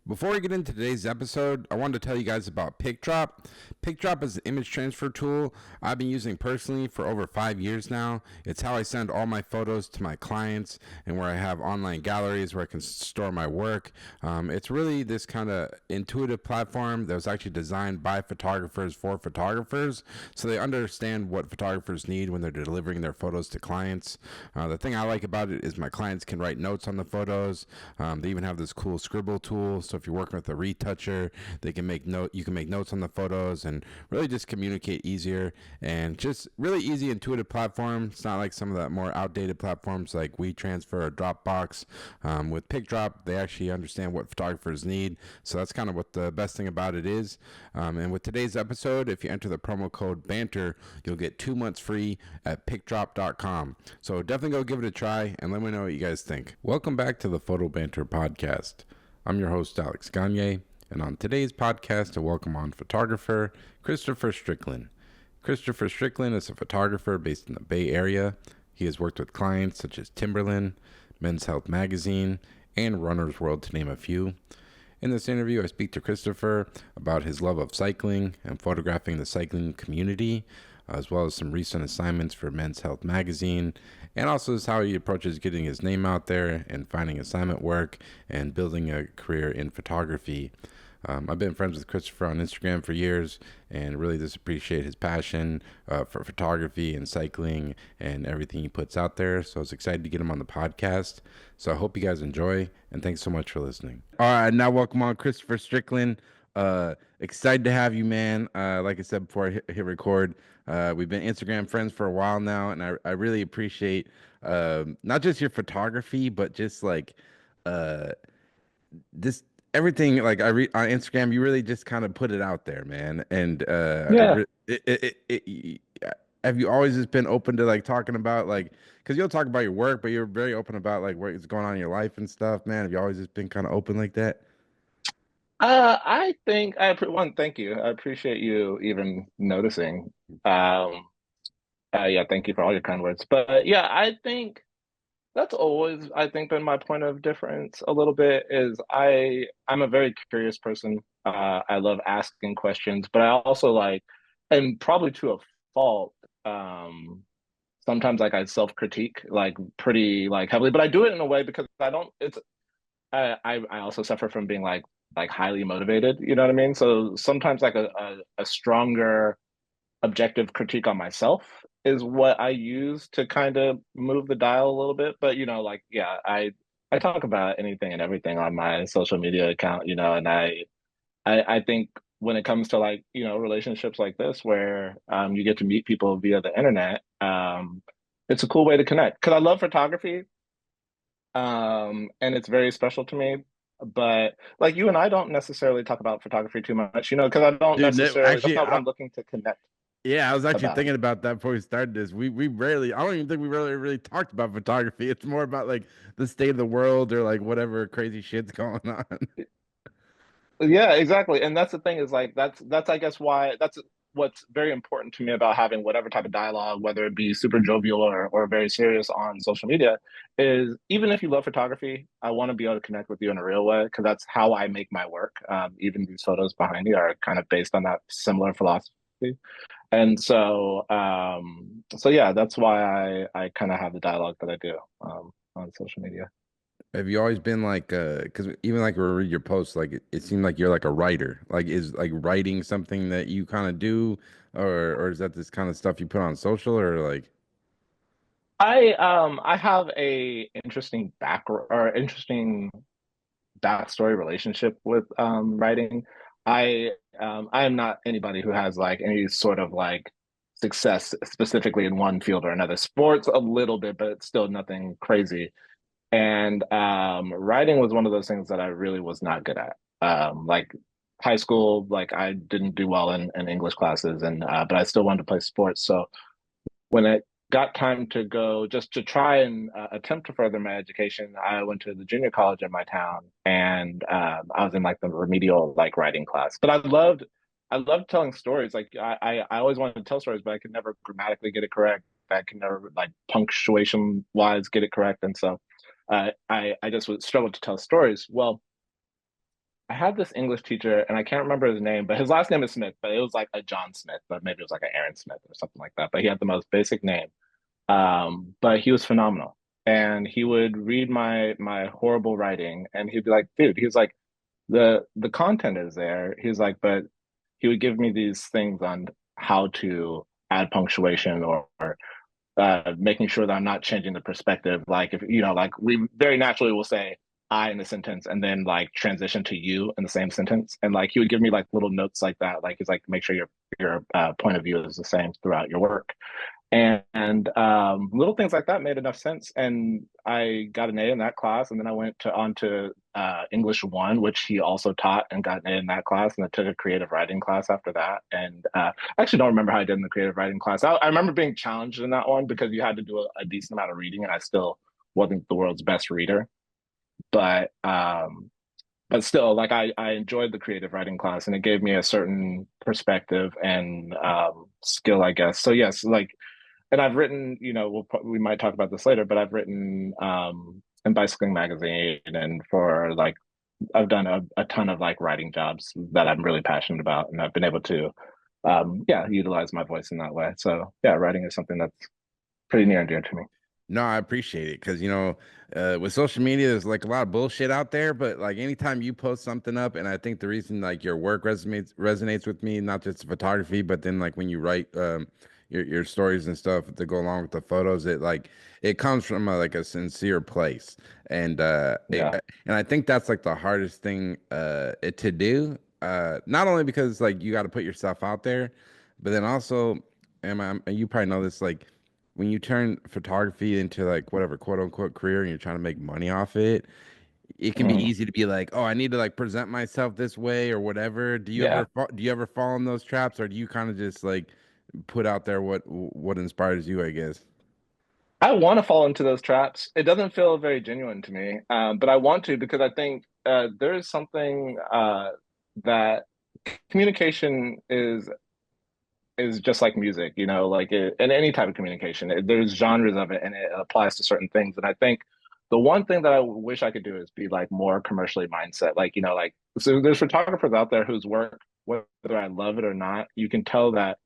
Before we get into today's episode, I wanted to tell you guys about PicDrop. PicDrop is an image transfer tool I've been using personally for over 5 years now. It's how I send all my photos to my clients and where I have online galleries where I can store my work. It's really this kind of intuitive platform that was actually designed by photographers for photographers so they understand what photographers need when they're delivering their photos to clients. The thing I like about it is my clients can write notes on the photos. They even have this cool scribble tool, so if you're working with a retoucher, they can you can make notes on the photos and really just communicate easier, and just really easy, intuitive platform. It's not like some of the more outdated platforms like WeTransfer or Dropbox. With PicDrop, they actually understand what photographers need, so that's kind of what the best thing about it is. And with today's episode, if you enter the promo code BANTER, you'll get 2 months free at picdrop.com. So definitely go give it a try and let me know what you guys think. Welcome back to the Photo Banter podcast. I'm your host, Alex Gagne, and on today's podcast, I welcome on photographer Christopher Stricklen. Christopher Stricklen is a photographer based in the Bay Area. He has worked with clients such as Timberland, Men's Health Magazine, and Runner's World, to name a few. In this interview, I speak to Christopher about his love of cycling and photographing the cycling community, as well as some recent assignments for Men's Health Magazine, and also is how he approaches getting his name out there and finding assignment work and building a career in photography. I've been friends with Christopher on Instagram for years and really just appreciate his passion for photography and cycling and everything he puts out there. So I was excited to get him on the podcast. So I hope you guys enjoy, and thanks so much for listening. All right, now welcome on Christopher Stricklen. Excited to have you, man. Like I said before I hit record, we've been Instagram friends for a while now, and I really appreciate not just your photography, but just like uh, this everything. Like I read on Instagram, you really just kind of put it out there, man. And Yeah. have you always just been open to like talking about like, because you'll talk about your work, but you're very open about like what's going on in your life and stuff, man. Have you always just been kind of open like that? I think one, thank you. I appreciate you even noticing. Um, yeah, thank you for all your kind words. But yeah, I think that's always, I think, been my point of difference a little bit is I'm a very curious person. I love asking questions, but I also like, and probably to a fault, sometimes like I self-critique like pretty like heavily, but I do it in a way because I don't, it's I also suffer from being like highly motivated, you know what I mean? So sometimes like a stronger objective critique on myself is what I use to kind of move the dial a little bit. But like yeah, I talk about anything and everything on my social media account, and I think when it comes to like, relationships like this where you get to meet people via the internet, it's a cool way to connect. Because I love photography, and it's very special to me. But like you and I don't necessarily talk about photography too much, because I don't Dude, necessarily, that's actually, not what I'm looking to connect yeah, I was actually about. thinking about that before we started this. We rarely, I don't even think we really talked about photography. It's more about like the state of the world or like whatever crazy shit's going on. Yeah, exactly. And that's the thing is like that's I guess why that's what's very important to me about having whatever type of dialogue, whether it be super jovial or very serious on social media, is even if you love photography, I want to be able to connect with you in a real way because that's how I make my work. Even these photos behind me are kind of based on that similar philosophy. And so yeah, that's why I kind of have the dialogue that I do on social media. Have you always been like, because even like when I read your posts, like it seemed like you're like a writer. Like, is like writing something that you kind of do, or is that this kind of stuff you put on social, or like, I have a interesting interesting backstory relationship with writing. I am not anybody who has like any sort of like success specifically in one field or another. Sports a little bit, but it's still nothing crazy. And writing was one of those things that I really was not good at. Like high school, like I didn't do well in English classes, and but I still wanted to play sports. So when it got time to go just to try and attempt to further my education, I went to the junior college in my town, and I was in like the remedial like writing class. But I loved telling stories. Like I always wanted to tell stories, but I could never grammatically get it correct. I could never like punctuation wise get it correct, and so I just would struggle to tell stories. Well, I had this English teacher, and I can't remember his name, but his last name is Smith, but it was like a John Smith, but maybe it was like an Aaron Smith or something like that. But he had the most basic name. But he was phenomenal. And he would read my horrible writing, and he'd be like, dude, he's like, the content is there. He's like, but he would give me these things on how to add punctuation or making sure that I'm not changing the perspective. Like if like we very naturally will say I in a sentence and then like transition to you in the same sentence. And like he would give me like little notes like that. Like he's like, make sure your point of view is the same throughout your work. And little things like that made enough sense. And I got an A in that class. And then I went on to English 1, which he also taught, and got an A in that class. And I took a creative writing class after that. And I actually don't remember how I did in the creative writing class. I remember being challenged in that one because you had to do a decent amount of reading, and I still wasn't the world's best reader. But but still, like I enjoyed the creative writing class, and it gave me a certain perspective and skill, I guess. So yes, like, and I've written, we might talk about this later, but I've written in Bicycling Magazine, and for like I've done a ton of like writing jobs that I'm really passionate about, and I've been able to yeah, utilize my voice in that way. So yeah, writing is something that's pretty near and dear to me. No, I appreciate it because with social media, there's like a lot of bullshit out there. But like anytime you post something up, and I think the reason like your work resonates with me, not just photography, but then like when you write your stories and stuff to go along with the photos, it comes from like a sincere place, and Yeah. and I think that's like the hardest thing to do. Not only because like you got to put yourself out there, but then also, and you probably know this, like when you turn photography into like whatever quote unquote career and you're trying to make money off it, it can be Mhm. easy to be like, oh, I need to like present myself this way or whatever. Yeah. Do you ever fall in those traps, or do you kind of just like put out there what inspires you, I guess? I want to fall into those traps. It doesn't feel very genuine to me, but I want to because I think there is something that communication is just like music, like in any type of communication. There's genres of it, and it applies to certain things. And I think the one thing that I wish I could do is be like more commercially mindset. Like, like so there's photographers out there whose work, whether I love it or not, you can tell that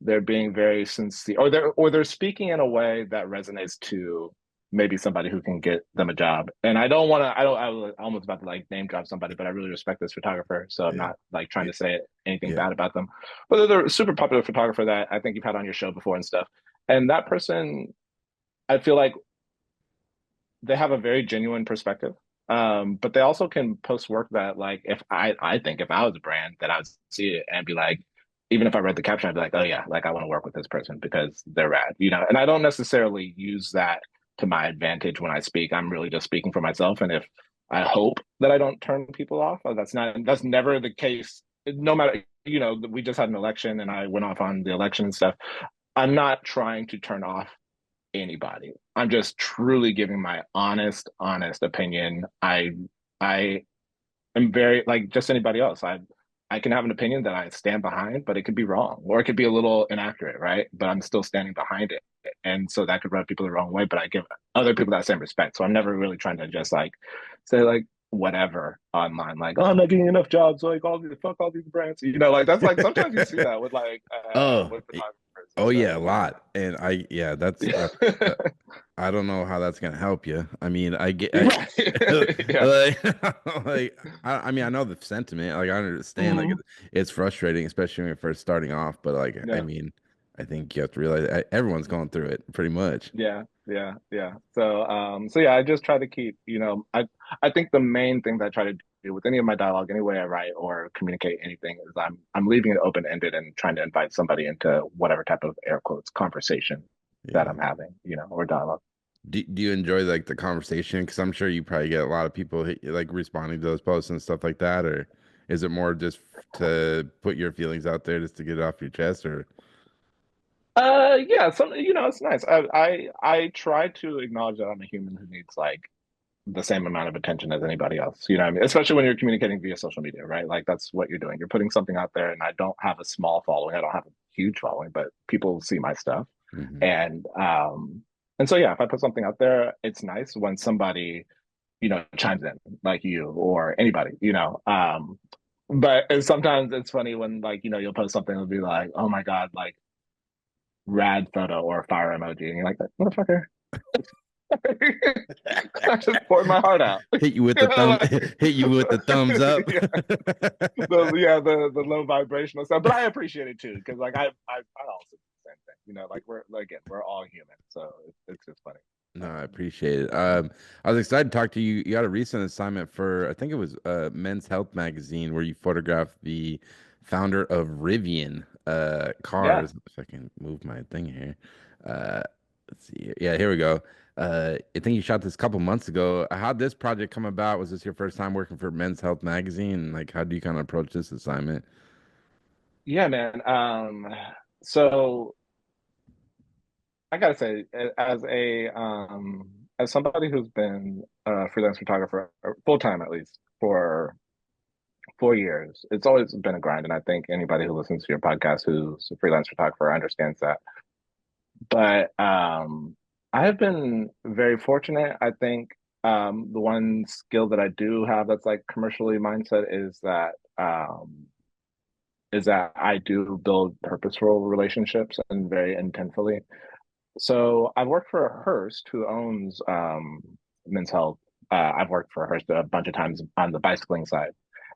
they're being very sincere, or they're speaking in a way that resonates to maybe somebody who can get them a job. And I don't want to. I was almost about to like name drop somebody, but I really respect this photographer, so I'm Yeah. not like trying Yeah. to say anything Yeah. bad about them. But they're a super popular photographer that I think you've had on your show before and stuff. And that person, I feel like they have a very genuine perspective. But they also can post work that like if I think if I was a brand that I would see it and be like, even if I read the caption, I'd be like, oh yeah, like I want to work with this person because they're rad. And I don't necessarily use that to my advantage when I speak. I'm really just speaking for myself. And if I hope that I don't turn people off, that's never the case. No matter, we just had an election and I went off on the election and stuff. I'm not trying to turn off anybody. I'm just truly giving my honest opinion. I am very like just anybody else. I can have an opinion that I stand behind, but it could be wrong or it could be a little inaccurate, right? But I'm still standing behind it. And so that could rub people the wrong way, but I give other people that same respect. So I'm never really trying to just like say like whatever online, like, oh, I'm not getting enough jobs, like fuck all these brands. Like that's like sometimes you see that with like Oh, with photographers and oh stuff. yeah, a So lot. And yeah, that's yeah. I don't know how that's gonna help you. I mean, Right. Yeah. like, like I mean, I know the sentiment. Like, I understand. Like, Hmm. it's frustrating, especially when you're first starting off. But like, I Yeah. mean, I think you have to realize everyone's going through it pretty much. Yeah. Yeah. Yeah. So yeah, I just try to keep, I think the main thing that I try to do with any of my dialogue, any way I write or communicate anything is I'm leaving it open-ended and trying to invite somebody into whatever type of air quotes conversation that Yeah. I'm having, or dialogue. Do you enjoy like the conversation? Because I'm sure you probably get a lot of people like responding to those posts and stuff like that, or is it more just to put your feelings out there just to get it off your chest, or Yeah, it's nice. I try to acknowledge that I'm a human who needs like the same amount of attention as anybody else. You know what I mean? Especially when you're communicating via social media, right? Like that's what you're doing. You're putting something out there, and I don't have a small following. I don't have a huge following, but people see my stuff. Mhm. And so yeah, if I put something out there, it's nice when somebody chimes in like you or anybody, but sometimes it's funny when like, you'll post something and it'll be like, oh my God, like rad photo or fire emoji. And you're like, motherfucker, I just poured my heart out. Hit you with the thumb, Like, hit you with the thumbs up. yeah, the low vibrational stuff. But I appreciate it too, because like I also do the same thing. Like we're all human, so it's just funny. No, I Um, appreciate it. I was excited to talk to you. You had a recent assignment for, I think it was Men's Health magazine, where you photographed the founder of Rivian yeah, cars. If I can move my thing here. Uh, let's see. Yeah, here we go. I think you shot this a couple months ago. How'd this project come about? Was this your first time working for Men's Health magazine? Like, how do you kind of approach this assignment? yeah, man. So I gotta say, as somebody who's been a freelance photographer full time at least for 4 years, it's always been a grind, and I think anybody who listens to your podcast who's a freelance photographer understands that. But I have been very fortunate. I think the one skill that I do have that's like commercially mindset is that I do build purposeful relationships and very intentfully. So I've worked for Hearst, who owns Men's Health. I've worked for Hearst a bunch of times on the bicycling side,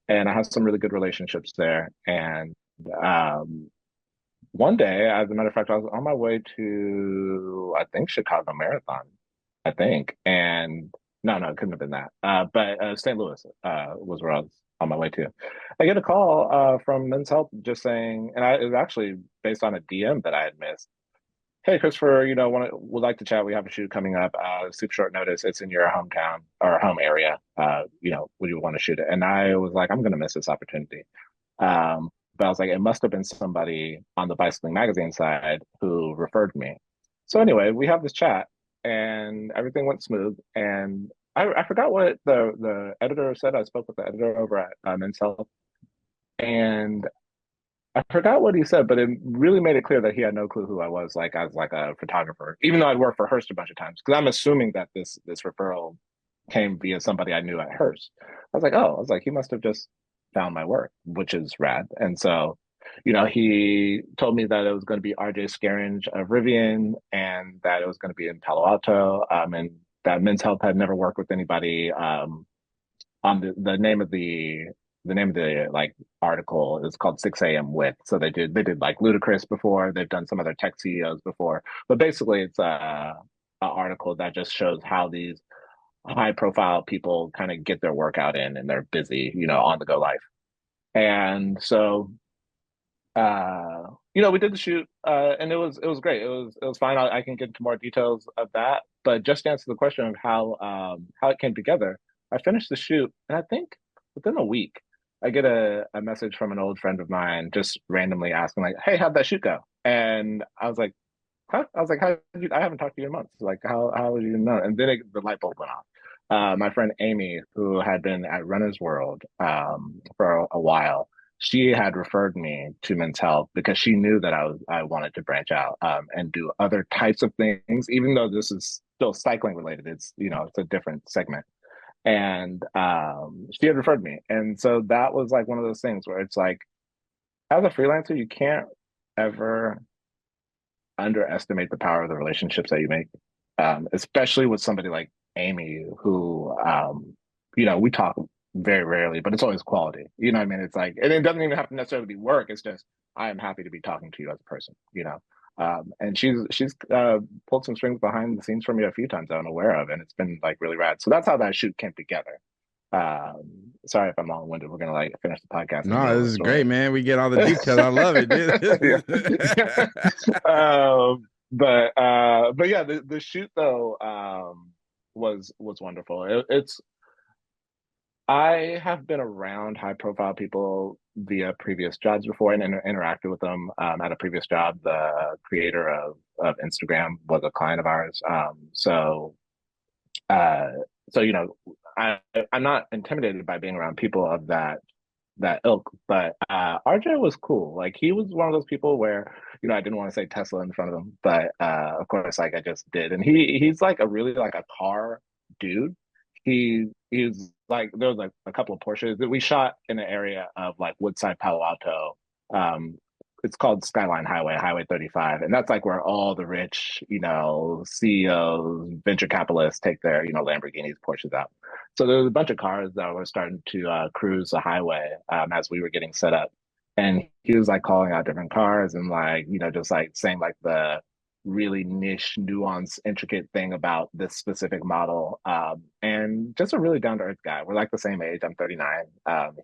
and I have some really good relationships there. And um, one day, as a matter of fact, I was on my way to, I think, Chicago Marathon, I think. And no, it couldn't have been that. But St. Louis was where I was on my way to. I get a call from Men's Health just saying, and it was actually based on a DM that I had missed. Hey, Christopher, would like to chat. We have a shoot coming up. Super short notice. It's in your hometown or home area. Would you want to shoot it? And I was like, I'm going to miss this opportunity. But I was like, it must have been somebody on the bicycling magazine side who referred me. So anyway, we have this chat and everything went smooth. And I forgot what the editor said. I spoke with the editor over at Men's Health, and I forgot what he said, but it really made it clear that he had no clue who I was, like as like a photographer, even though I'd worked for Hearst a bunch of times. Because I'm assuming that this referral came via somebody I knew at Hearst. I was like, he must have just found my work, which is rad. And so, he told me that it was going to be RJ Scaringe of Rivian and that it was going to be in Palo Alto, and that Men's Health had never worked with anybody on the name of the like article is called 6 a.m. with. So they did like Ludacris before, they've done some other tech CEOs before, but basically it's a article that just shows how these high profile people kind of get their workout in and they're busy, on the go life. And so we did the shoot, and it was great. It was fine. I can get into more details of that, but just to answer the question of how it came together, I finished the shoot, and I think within a week, I get a message from an old friend of mine just randomly asking like, "Hey, how'd that shoot go?" And I was like, "Huh?" I was like, I haven't talked to you in months. Like, how would you know?" And then the light bulb went off. My friend Amy, who had been at Runner's World for a while, she had referred me to Men's Health because she knew that I wanted to branch out and do other types of things, even though this is still cycling related. It's a different segment, and she had referred me, and so that was like one of those things where it's like, as a freelancer, you can't ever underestimate the power of the relationships that you make, especially with somebody like Amy, who, we talk very rarely, but it's always quality. You know what I mean? It's like, and it doesn't even have to necessarily be work. It's just, I am happy to be talking to you as a person, and she's pulled some strings behind the scenes for me a few times that I'm aware of, and it's been like really rad. So that's how that shoot came together. Sorry if I'm long-winded. We're gonna like finish the podcast and get a No, this little is great, story. man. We get all the details. I love it, Yeah. dude. But yeah, the shoot though was wonderful. It's I have been around high profile people via previous jobs before and interacted with them at a previous job. The creator of Instagram was a client of ours. Uh, so I I'm not intimidated by being around people of that ilk. But RJ was cool. Like he was one of those people where, I didn't want to say Tesla in front of him, but of course, like I just did. And he's like a really like a car dude. he was like there was like a couple of Porsches that we shot in an area of like Woodside, Palo Alto. Um, it's called Skyline Highway, Highway 35, and that's like where all the rich, CEOs, venture capitalists take their, Lamborghinis, Porsches out. So there was a bunch of cars that were starting to cruise the highway as we were getting set up, and he was like calling out different cars and like, just like saying like the really niche, nuanced, intricate thing about this specific model. And just a really down to earth guy. We're like the same age. I'm 39.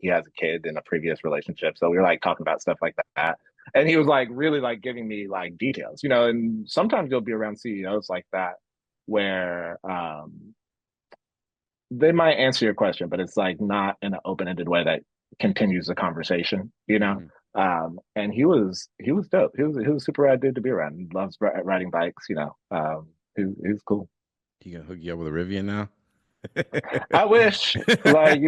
He has a kid in a previous relationship. So we were like talking about stuff like that. And he was like really like giving me like details, and sometimes you'll be around CEOs like that where they might answer your question, but it's like not in an open-ended way that continues the conversation, Hmm. And he was dope. He was a super rad dude to be around. He loves riding bikes. He was cool. He gonna hook you up with a Rivian now? I wish, like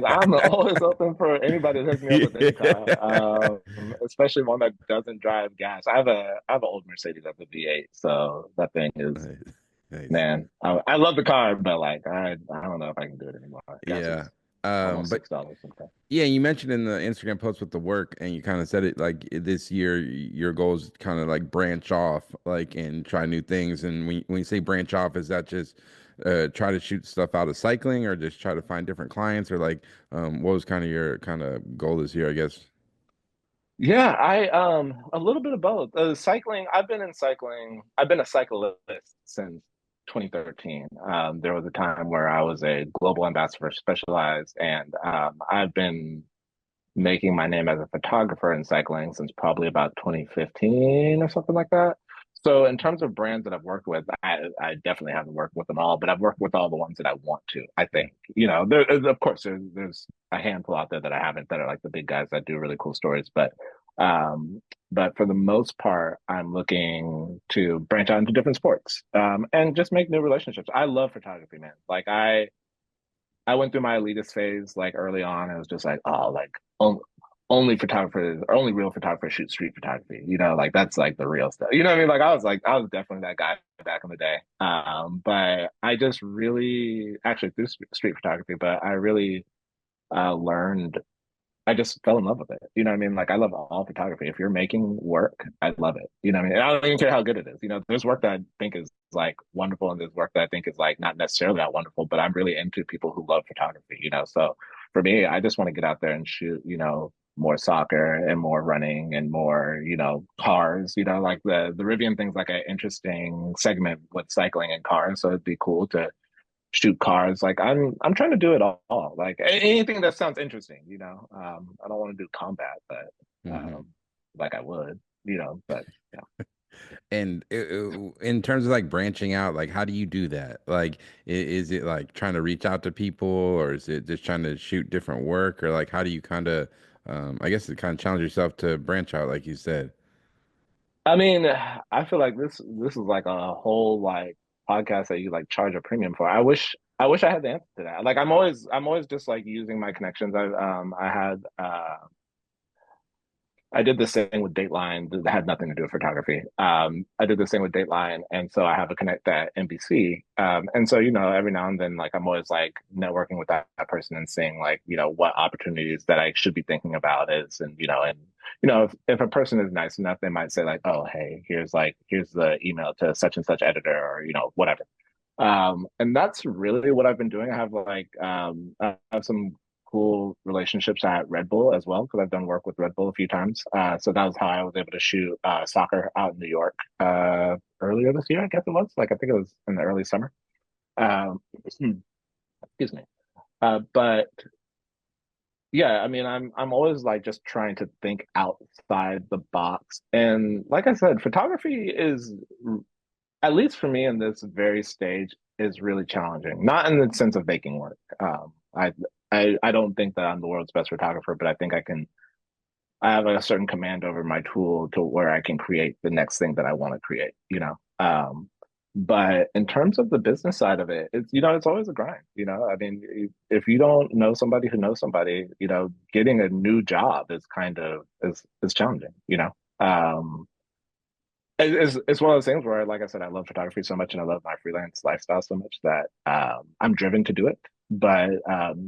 I'm always open for anybody to hook me up with any car, especially one that doesn't drive gas. I have an old Mercedes that's a V8, so that thing is, Nice. Nice. man. I love the car, but like I don't know if I can do it anymore. Gas Yeah. is almost But $6 sometimes. yeah, you mentioned in the Instagram post with the work, and you kind of said it like this year, your goal is kind of like branch off, like and try new things. And when you say branch off, is that just try to shoot stuff out of cycling, or just try to find different clients, or like what was kind of your kind of goal this year, I guess? Yeah, I a little bit of both. Cycling, I've been in cycling. I've been a cyclist since 2013. There was a time where I was a global ambassador for Specialized, and I've been making my name as a photographer in cycling since probably about 2015 or something like that. So in terms of brands that I've worked with, I definitely haven't worked with them all, but I've worked with all the ones that I want to. I think, of course, there's a handful out there that I haven't that are like the big guys that do really cool stories, um, but for the most part, I'm looking to branch out into different sports, and just make new relationships. I love photography, man. Like I went through my elitist phase like early on. It was just like, oh, like only photographers or only real photographers shoot street photography. Like that's like the real stuff. You know what I mean? Like I was definitely that guy back in the day. But I just really actually through street photography, but I really learned I just fell in love with it. You know what I mean? Like I love all photography. If you're making work, I love it. You know what I mean? And I don't even care how good it is. There's work that I think is like wonderful and there's work that I think is like not necessarily that wonderful, but I'm really into people who love photography. So for me, I just want to get out there and shoot, more soccer and more running and more, cars, like the Rivian thing's like an interesting segment with cycling and cars. So it'd be cool to shoot cars. Like I'm trying to do it all. Like anything that sounds interesting. I don't want to do combat, but Hmm. like I would, but yeah. And in terms of like branching out, like how do you do that? Like, is it like trying to reach out to people, or is it just trying to shoot different work, or like how do you kind of, I guess, it kind of challenge yourself to branch out, like you said? I mean, I feel like this is like a whole like podcast that you like charge a premium for. I wish I had the answer to that. Like I'm always just like using my connections. I did this thing with Dateline that had nothing to do with photography. I did this thing with Dateline, and so I have a connect at NBC. And so every now and then, like I'm always like networking with that person and seeing like what opportunities that I should be thinking about is, and if a person is nice enough, they might say like, oh hey, here's the email to such and such editor or whatever. And that's really what I've been doing. I have some cool relationships at Red Bull as well because I've done work with Red Bull a few times. So that was how I was able to shoot soccer out in New York earlier this year. I guess it was like I think it was in the early summer. Excuse me. But yeah, I mean, I'm always like just trying to think outside the box. And like I said, photography is at least for me in this very stage, is really challenging. Not in the sense of making work. I don't think that I'm the world's best photographer, but I think I can. I have a certain command over my tool to where I can create the next thing that I want to create. But in terms of the business side of it, it's always a grind. I mean, if you don't know somebody who knows somebody, getting a new job is kind of is challenging. It's one of those things where, like I said, I love photography so much and I love my freelance lifestyle so much that I'm driven to do it. but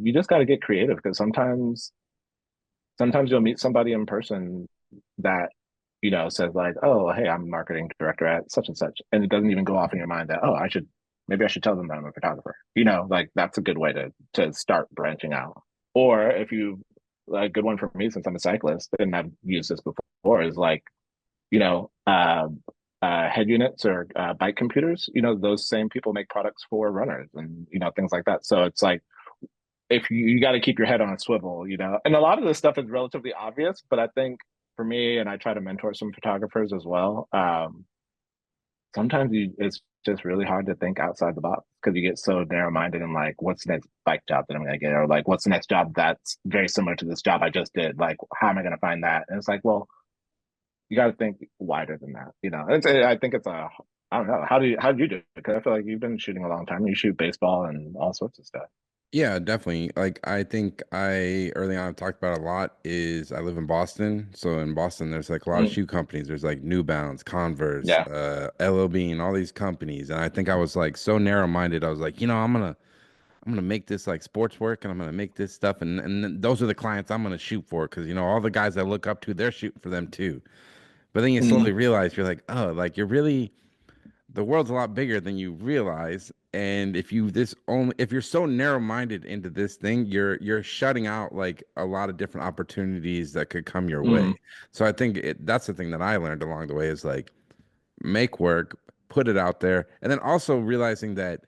you just got to get creative because sometimes you'll meet somebody in person that says like, oh, hey, I'm marketing director at such and such, and it doesn't even go off in your mind that, oh, I should tell them that I'm a photographer. Like that's a good way to start branching out. Or if you a good one for me since I'm a cyclist and I've used this before is like, you know, head units or bike computers. Those same people make products for runners and things like that. So it's like if you got to keep your head on a swivel, and a lot of this stuff is relatively obvious, but I think for me, and I try to mentor some photographers as well. Sometimes it's just really hard to think outside the box because you get so narrow-minded and like, what's the next bike job that I'm going to get, or like, what's the next job that's very similar to this job I just did? Like, how am I going to find that? And it's like, well, you got to think wider than that. I think it's a, I don't know. How do you do it? Because I feel like you've been shooting a long time. You shoot baseball and all sorts of stuff. Yeah, definitely. Like I think I early on I've talked about a lot is I live in Boston. So in Boston there's like a lot of Mm, shoe companies. There's like New Balance, Converse, yeah. LL Bean, all these companies. And I think I was like so narrow-minded. I was like, I'm gonna make this like sports work and I'm gonna make this stuff and then those are the clients I'm gonna shoot for because all the guys I look up to, they're shooting for them too. But then you slowly Mm, realize you're like, oh, like you're really the world's a lot bigger than you realize. And if you're so narrow-minded into this thing, you're shutting out like a lot of different opportunities that could come your way. mm, So I think that's the thing that I learned along the way is like make work, put it out there, and then also realizing that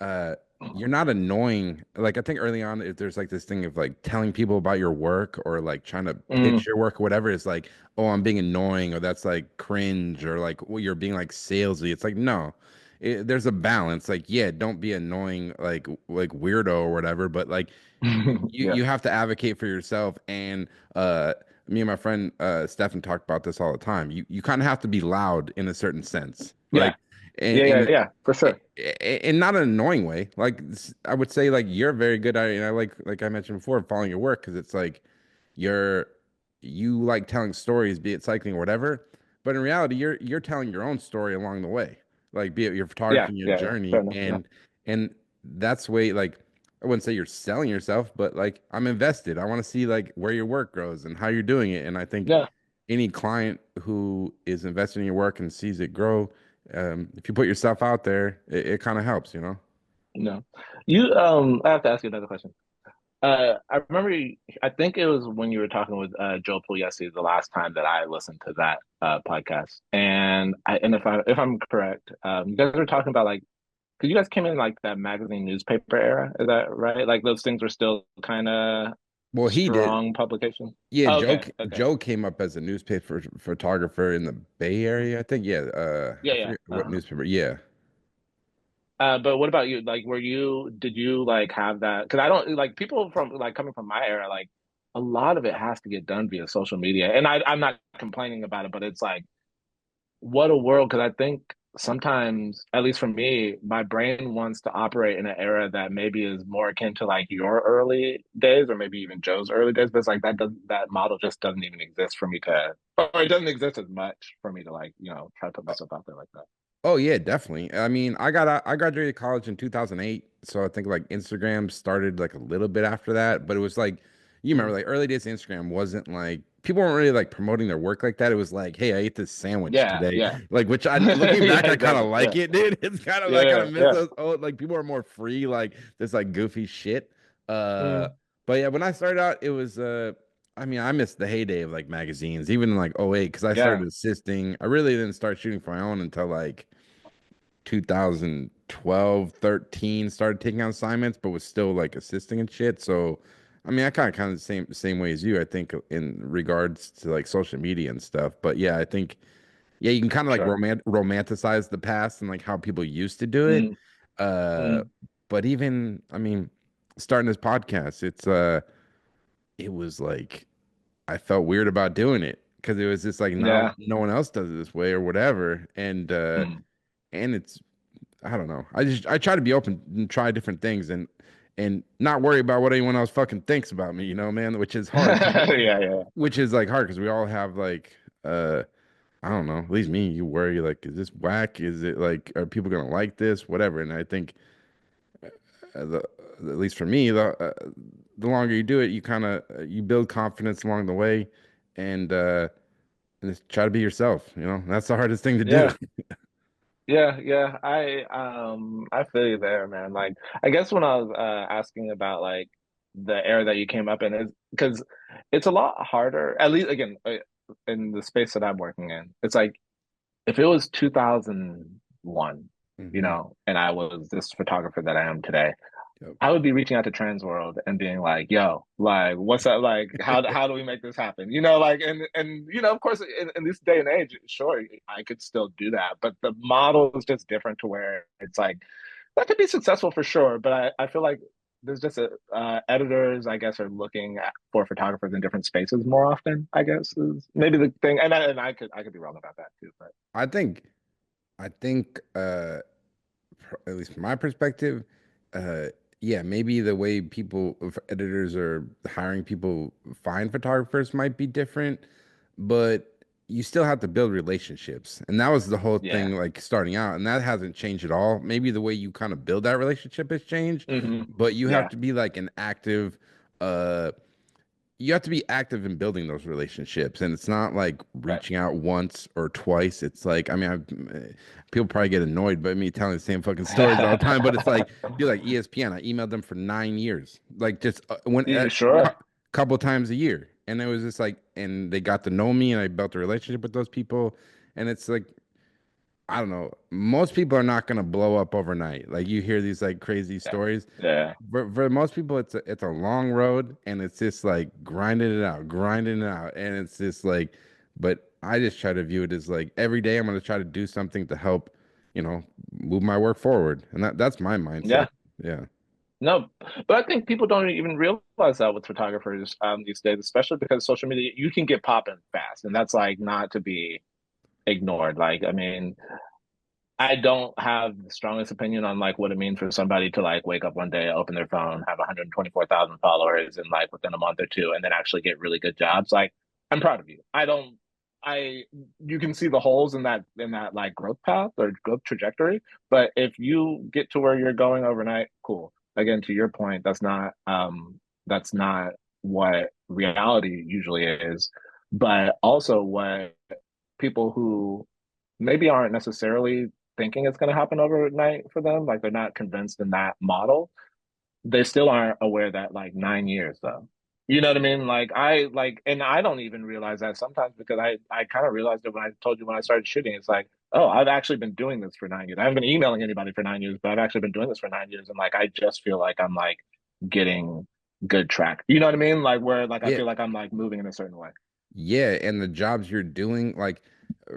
uh you're not annoying. Like I think early on, if there's like this thing of like telling people about your work or like trying to mm. pitch your work or whatever, it's like, oh, I'm being annoying or that's like cringe or like, well, you're being like salesy. It's like, no, there's a balance. Like, yeah, don't be annoying, like weirdo or whatever, but like you Yeah. you have to advocate for yourself and me and my friend Stefan talked about this all the time. You kind of have to be loud in a certain sense. Yeah. Like and, Yeah. Yeah. and Yeah. For sure. in not an annoying way. Like I would say, like you're very good at it, and I like I mentioned before, following your work because it's like you're you like telling stories, be it cycling or whatever. But in reality, you're telling your own story along the way, like be it your Yeah. photography, your Yeah. Yeah. Fair journey, enough. Yeah. and that's way like I wouldn't say you're selling yourself, but like I'm invested. I want to see like where your work grows and how you're doing it, and I think Yeah. any client who is invested in your work and sees it grow, if you put yourself out there, it kind of helps. No. I have to ask you another question. I remember I think it was when you were talking with Joe Pugliese the last time that I listened to that podcast. And if I'm correct, you guys were talking about like because you guys came in like that magazine newspaper era, is that right? Like those things were still kind of Well, he did. strong publication. Yeah, Oh, Joe okay, okay. Joe came up as a newspaper photographer in the Bay Area, I think. Yeah, Yeah, I yeah. forget what newspaper. Yeah. But what about you? Like, did you like have that? Because I don't like people from like coming from my era, like a lot of it has to get done via social media. And I'm not complaining about it, but it's like, what a world. Because I think sometimes, at least for me, my brain wants to operate in an era that maybe is more akin to like your early days or maybe even Joe's early days. But it's like that model just doesn't even exist for me to, or it doesn't exist as much for me to like, try to put myself out there like that. Oh yeah, definitely. I mean, I graduated college in 2008, so I think like Instagram started like a little bit after that, but it was like you remember Mm. like early days Instagram wasn't like people weren't really like promoting their work like that. It was like, hey, I ate this sandwich Yeah, today. yeah. Like which I looking back Yeah, I kind of exactly. like Yeah. it, dude. It's kind of I kind Yeah, of miss yeah. those like people are more free like this like goofy shit. Uh Mm, but yeah, when I started out it was I mean, I missed the heyday of like magazines, even in like '08 because I yeah, started assisting. I really didn't start shooting for my own until like 2012, 13, started taking on assignments, but was still like assisting and shit. So, I mean, I kind of the same way as you, I think, in regards to like social media and stuff. But yeah, I think yeah, you can kind of like sure. romanticize the past and like how people used to do it. Mm, Uh, mm, but even I mean, starting this podcast, it was like I felt weird about doing it because it was just like yeah. no one else does it this way or whatever, Mm. and it's I don't know. I try to be open and try different things and not worry about what anyone else fucking thinks about me, man, which is hard. Yeah, yeah. Which is like hard because we all have like I don't know, at least me, you worry like is this whack? Is it like are people gonna like this? Whatever. And I think the at least for me, the longer you do it, you kind of you build confidence along the way, and just try to be yourself. You know, that's the hardest thing to do. Yeah. Yeah, yeah. I feel you there, man. Like I guess when I was asking about like the era that you came up in is because it's a lot harder, at least again, in the space that I'm working in. It's like if it was 2001, Hmm. and I was this photographer that I am today, Yep. I would be reaching out to Trans World and being like, "Yo, like, what's up? Like, how do we make this happen?" Like, and of course, in this day and age, sure, I could still do that, but the model is just different to where it's like that could be successful for sure, but I feel like there's just editors, I guess, are looking for photographers in different spaces more often. I guess is maybe the thing, and I could be wrong about that too, but I think I think at least from my perspective, uh, yeah, maybe the way people, editors are hiring people, find photographers might be different, but you still have to build relationships. And that was the whole yeah, thing, like starting out, and that hasn't changed at all. Maybe the way you kind of build that relationship has changed, but you have yeah, to be like an active, uh, you have to be active in building those relationships, and it's not like right, reaching out once or twice. It's like, I mean, people probably get annoyed by me telling the same fucking stories all the time, but it's like, be like ESPN. I emailed them for 9 years, like just yeah, sure, couple times a year, and it was just like, and they got to know me, and I built a relationship with those people, and it's like, I don't know. Most people are not gonna blow up overnight. Like you hear these like crazy yeah, stories. yeah, For most people, it's a long road, and it's just like grinding it out, and it's just like. But I just try to view it as like every day I'm gonna try to do something to help, you know, move my work forward, and that's my mindset. yeah. Yeah. No, but I think people don't even realize that with photographers these days, especially because social media, you can get popping fast, and that's like not to be ignored. Like, I mean, I don't have the strongest opinion on like what it means for somebody to like wake up one day, open their phone, have 124,000 followers, and like within a month or two, and then actually get really good jobs. Like, I'm proud of you. I don't. I You can see the holes in that like growth path or growth trajectory, but if you get to where you're going overnight, cool. Again, to your point, that's not what reality usually is, but also what people who maybe aren't necessarily thinking it's going to happen overnight for them. Like they're not convinced in that model. They still aren't aware that like 9 years though. You know what I mean? And I don't even realize that sometimes because I kind of realized it when I told you when I started shooting. It's like, oh, I've actually been doing this for 9 years. I haven't been emailing anybody for 9 years, but I've actually been doing this for 9 years. And like, I just feel like I'm like getting good track. You know what I mean? Like where like I Yeah. feel like I'm like moving in a certain way. Yeah, and the jobs you're doing, like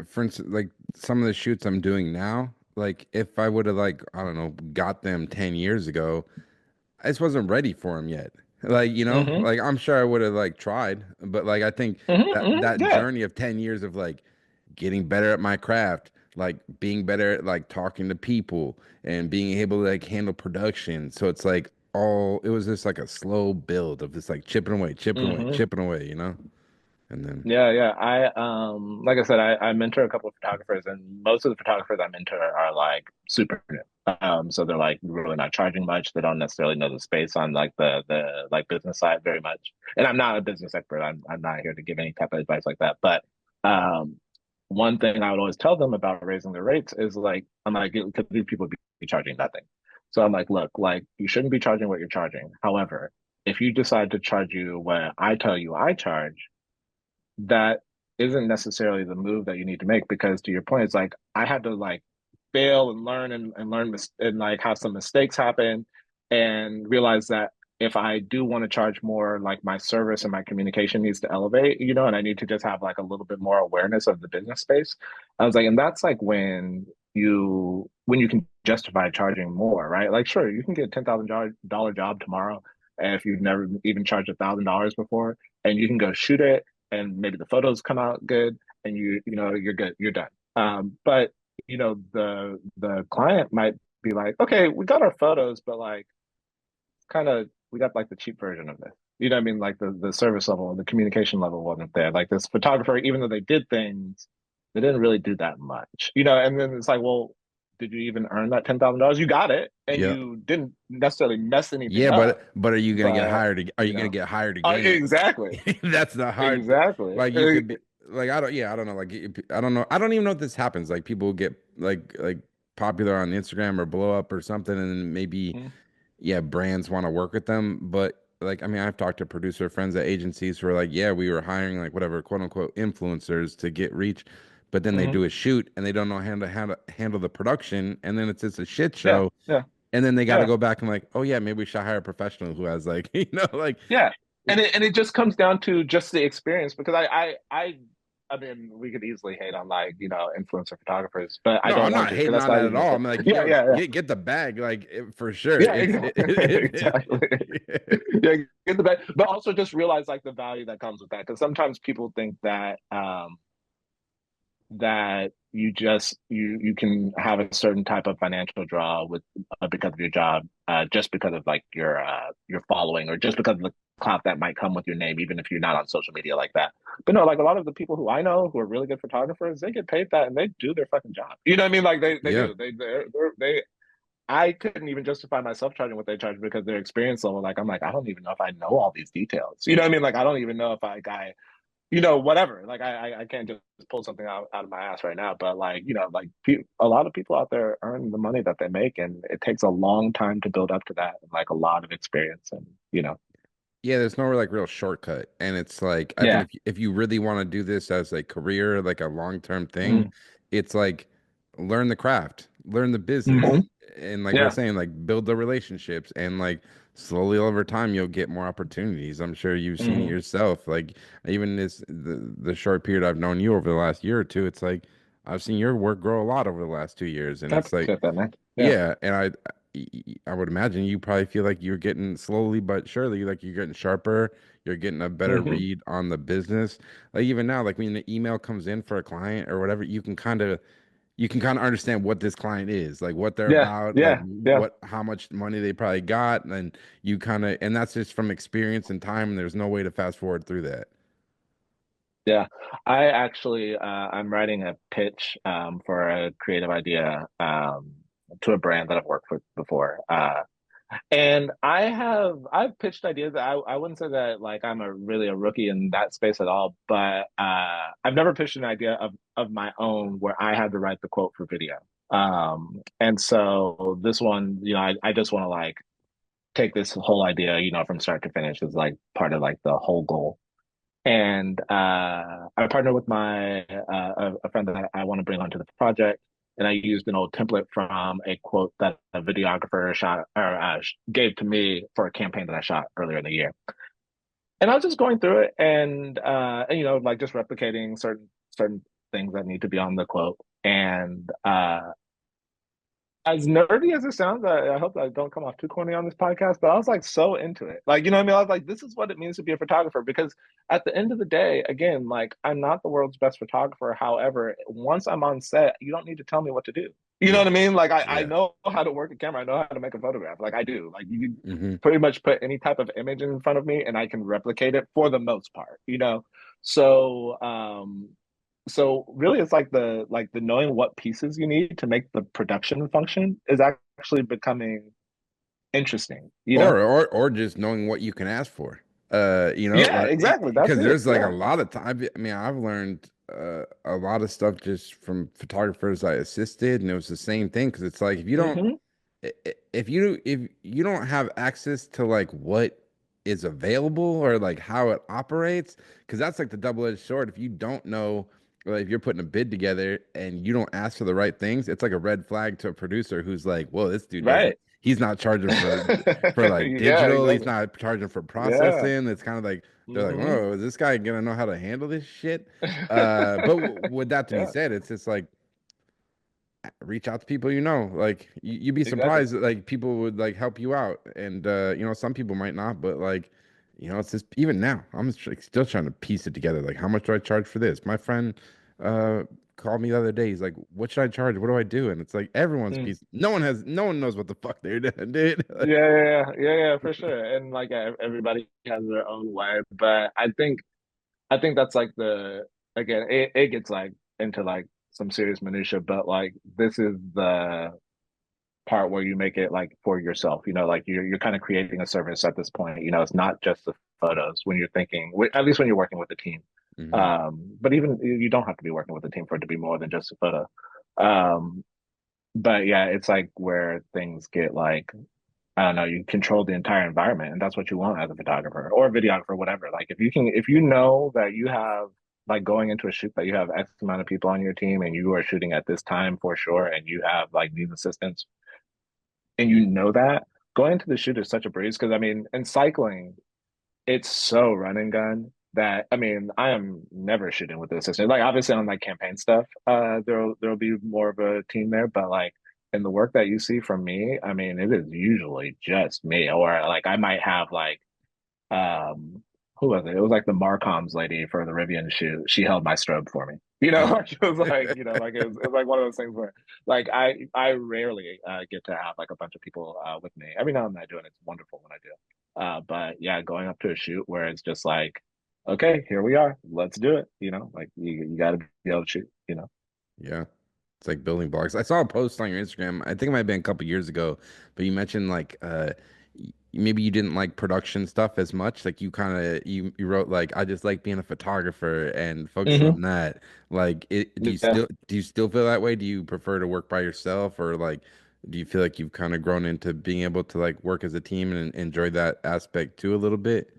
for instance, like some of the shoots I'm doing now, like if I would have like, I don't know, got them 10 years ago, I just wasn't ready for them yet. Like, Mm-hmm. like I'm sure I would have like tried, but like I think Mm-hmm. that Mm-hmm. that Yeah. journey of 10 years of like getting better at my craft, like being better at like talking to people and being able to like handle production. So it's like it was just like a slow build of this like chipping away, chipping away, Mm-hmm. chipping away, And then Yeah, yeah. Like I said, I mentor a couple of photographers, and most of the photographers I mentor are like super new. So they're like really not charging much. They don't necessarily know the space on like the like business side very much. And I'm not a business expert. I'm not here to give any type of advice like that. But um, one thing I would always tell them about raising their rates is like I'm like because these people be charging nothing. So I'm like, look, like you shouldn't be charging what you're charging. However, if you decide to charge you what I tell you I charge that isn't necessarily the move that you need to make because to your point, it's like I had to like fail and learn and learn and like have some mistakes happen and realize that if I do want to charge more, like my service and my communication needs to elevate, and I need to just have like a little bit more awareness of the business space. I was like, and that's like when you can justify charging more, right? Like, sure, you can get a $10,000 job tomorrow, and if you've never even charged $1,000 before, and you can go shoot it and maybe the photos come out good and you're good, you're done. But the client might be like, okay, we got our photos, but like kind of we got like the cheap version of this. You know what I mean? Like the service level and the communication level wasn't there. Like this photographer, even though they did things, they didn't really do that much. And then it's like, well, did you even earn that $10,000? You got it, and Yeah. you didn't necessarily mess anything Yeah, up, but are you gonna get but hired? Are you you gonna know, get hired again? exactly, That's the hard. exactly. Like you could be like I don't. Yeah, I don't know. Like I don't know. I don't even know if this happens. Like people get like popular on Instagram or blow up or something, and maybe Mhm, yeah, brands want to work with them. But like I mean, I've talked to producer friends at agencies who are like, yeah, we were hiring like whatever quote unquote influencers to get reach, but then they mhm. do a shoot and they don't know how to handle the production, and then it's just a shit Yeah, show. yeah, And then they got to yeah. go back and like, oh yeah, maybe we should hire a professional who has like, like, Yeah, and it just comes down to just the experience because I mean we could easily hate on like influencer photographers, but I no, don't I'm want not to because hating that's on not that at even the all. point. I'm like, Yeah, yo, yeah, get the bag, like for sure. yeah, It's exactly. Yeah, get the best, but also just realize like the value that comes with that because sometimes people think that that you can have a certain type of financial draw with because of your job, just because of like your following or just because of the clout that might come with your name, even if you're not on social media like that. But no, like a lot of the people who I know who are really good photographers, they get paid that and they do their fucking job. You know what I mean? Like they yeah, do. They I couldn't even justify myself charging what they charge because their experience level. Like I'm like I don't even know if I know all these details. You know what I mean? Like I don't even know if I whatever. Like I can't just pull something out of my ass right now. But like, a lot of people out there earn the money that they make, and it takes a long time to build up to that, and like a lot of experience, and yeah. There's no like real shortcut, and it's like I think yeah. if you really want to do this as a career, like a long term thing, Mm-hmm. it's like learn the craft, learn the Mm-hmm. business, and like we're Yeah. saying, like build the relationships, and like slowly over time you'll get more opportunities. I'm sure you've seen it Mm-hmm. yourself. Like even the short period I've known you over the last year or two, it's like I've seen your work grow a lot over the last 2 years, and I it's like appreciate that, man. Yeah. yeah, and I would imagine you probably feel like you're getting slowly but surely, like you're getting sharper, you're getting a better Mm-hmm. read on the business. Like even now, like when the email comes in for a client or whatever, you can kind of understand what this client is, like what they're Yeah. about, like Yeah. Yeah. what how much money they probably got, and you kind of and that's just from experience and time, and there's no way to fast forward through that. Yeah. I'm writing a pitch for a creative idea to a brand that I've worked with before. And I've pitched ideas that I wouldn't say that like I'm a rookie in that space at all, but I've never pitched an idea of my own where I had to write the quote for video. And so this one, I just want to like take this whole idea, from start to finish as like part of like the whole goal. And I partnered with a friend that I want to bring onto the project, and I used an old template from a quote that a videographer shot or gave to me for a campaign that I shot earlier in the year. And I was just going through it and like just replicating certain things that need to be on the quote. And as nerdy as it sounds, I hope I don't come off too corny on this podcast, but I was like so into it. Like, you know what I mean? I was like, this is what it means to be a photographer because at the end of the day, again, like I'm not the world's best photographer. However, once I'm on set, you don't need to tell me what to do. You know what Yeah, I mean? Like I yeah, know how to work a camera, I know how to make a photograph. Like I do. Like you can hmm pretty much put any type of image in front of me and I can replicate it for the most part. So so really it's like the knowing what pieces you need to make the production function is actually becoming interesting. or just knowing what you can ask for. Yeah, like exactly. That's because it. there's like a Yeah. lot of time. I mean, I've learned a lot of stuff just from photographers I assisted, and it was the same thing. Because it's like if you don't Hmm. if you don't have access to like what is available or like how it operates, because that's like the double-edged sword. If you don't know, like if you're putting a bid together and you don't ask for the right things, it's like a red flag to a producer who's like, "Well, this dude doesn't. Right. He's not charging for like Yeah, digital. He's exactly. not charging for Yeah. processing." It's kind of like they're like, Hmm. "Oh, is this guy gonna know how to handle this shit?" But with that to be Yeah, said, it's just like reach out to people you know. Like you'd be exactly. surprised that like people would like help you out, and some people might not, but like it's just even now I'm still trying to piece it together. Like how much do I charge for this? My friend uh called me the other day. He's like, "What should I charge? What do I do?" And it's like everyone's Mm. piece. No one knows what the fuck they're doing, dude. Yeah, yeah, yeah, yeah, yeah, for sure. And like everybody has their own way, but I think that's like the again, it gets like into like some serious minutia, but like this is the part where you make it like for yourself, like you're kind of creating a service at this point. It's not just the photos when you're thinking, at least when you're working with a team. Hmm. But even you don't have to be working with a team for it to be more than just a photo. Um, but yeah, it's like where things get like, I don't know, you control the entire environment, and that's what you want as a photographer or a videographer, whatever. Like if you know that you have like going into a shoot that you have X amount of people on your team and you are shooting at this time for sure, and you have like these assistants, and you know that going into the shoot is such a breeze because I mean, in cycling, it's so run and gun that I mean, I am never shooting with the assistant. Like obviously on like campaign stuff, there'll be more of a team there, but like in the work that you see from me, I mean, it is usually just me, or like I might have like um who was it? It was like the Marcoms lady for the Rivian shoot. She held my strobe for me. Like it was like, like it was like one of those things where like I rarely get to have like a bunch of people with me. Every now and then I do, and it's wonderful when I do. But yeah, going up to a shoot where it's just like, okay, here we are, let's do it. Like you got to be able to shoot. Yeah. It's like building blocks. I saw a post on your Instagram. I think it might have been a couple years ago, but you mentioned like maybe you didn't like production stuff as much. Like you kind of you wrote like I just like being a photographer and focus Hmm. on that. Like Yeah. do you still feel that way? Do you prefer to work by yourself or like do you feel like you've kind of grown into being able to like work as a team and enjoy that aspect too a little bit?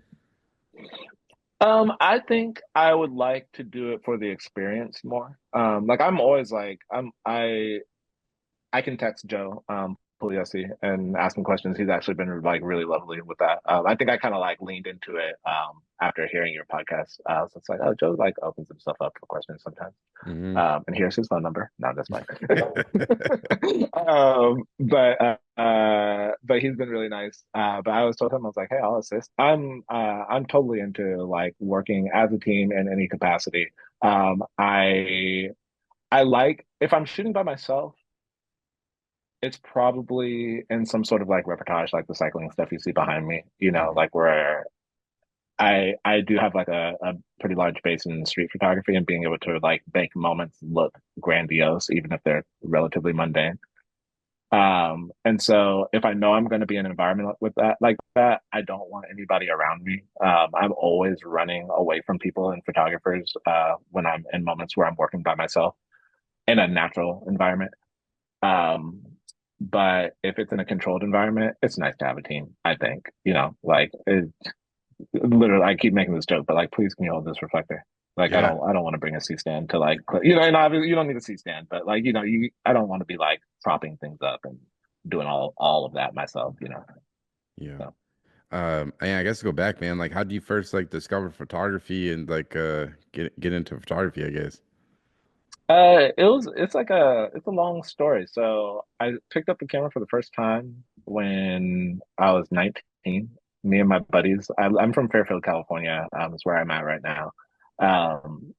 I think I would like to do it for the experience more. Like I'm always like I can text Joe Pugliese and ask him questions. He's actually been like really lovely with that. I think I kind of like leaned into it after hearing your podcast. So it's like, oh, Joe like opens himself up for questions sometimes. Hmm. And here's his phone number. No, that's fine. But he's been really nice. But I was told him I was like, hey, I'll assist. I'm totally into like working as a team in any capacity. I like if I'm shooting by myself, it's probably in some sort of like reportage, like the cycling stuff you see behind me, Hmm. like where I do have like a pretty large base in street photography and being able to like make moments look grandiose, even if they're relatively mundane. And so if I know I'm going to be in an environment with that, like that, I don't want anybody around me. I'm always running away from people and photographers when I'm in moments where I'm working by myself in a natural environment. Um, but if it's in a controlled environment, it's nice to have a team, I think. Like literally I keep making this joke, but like please can you hold this reflector? Like I Yeah. don't I don't want to bring a C stand to like and obviously you don't need a C stand, but like I don't want to be like propping things up and doing all of that myself. Yeah. So Yeah, I guess to go back, man, like how do you first like discover photography and like get into photography, I guess. it's a long story. So I picked up the camera for the first time when I was 19. Me and my buddies, I'm from Fairfield, California. Is where I'm at right now. Um,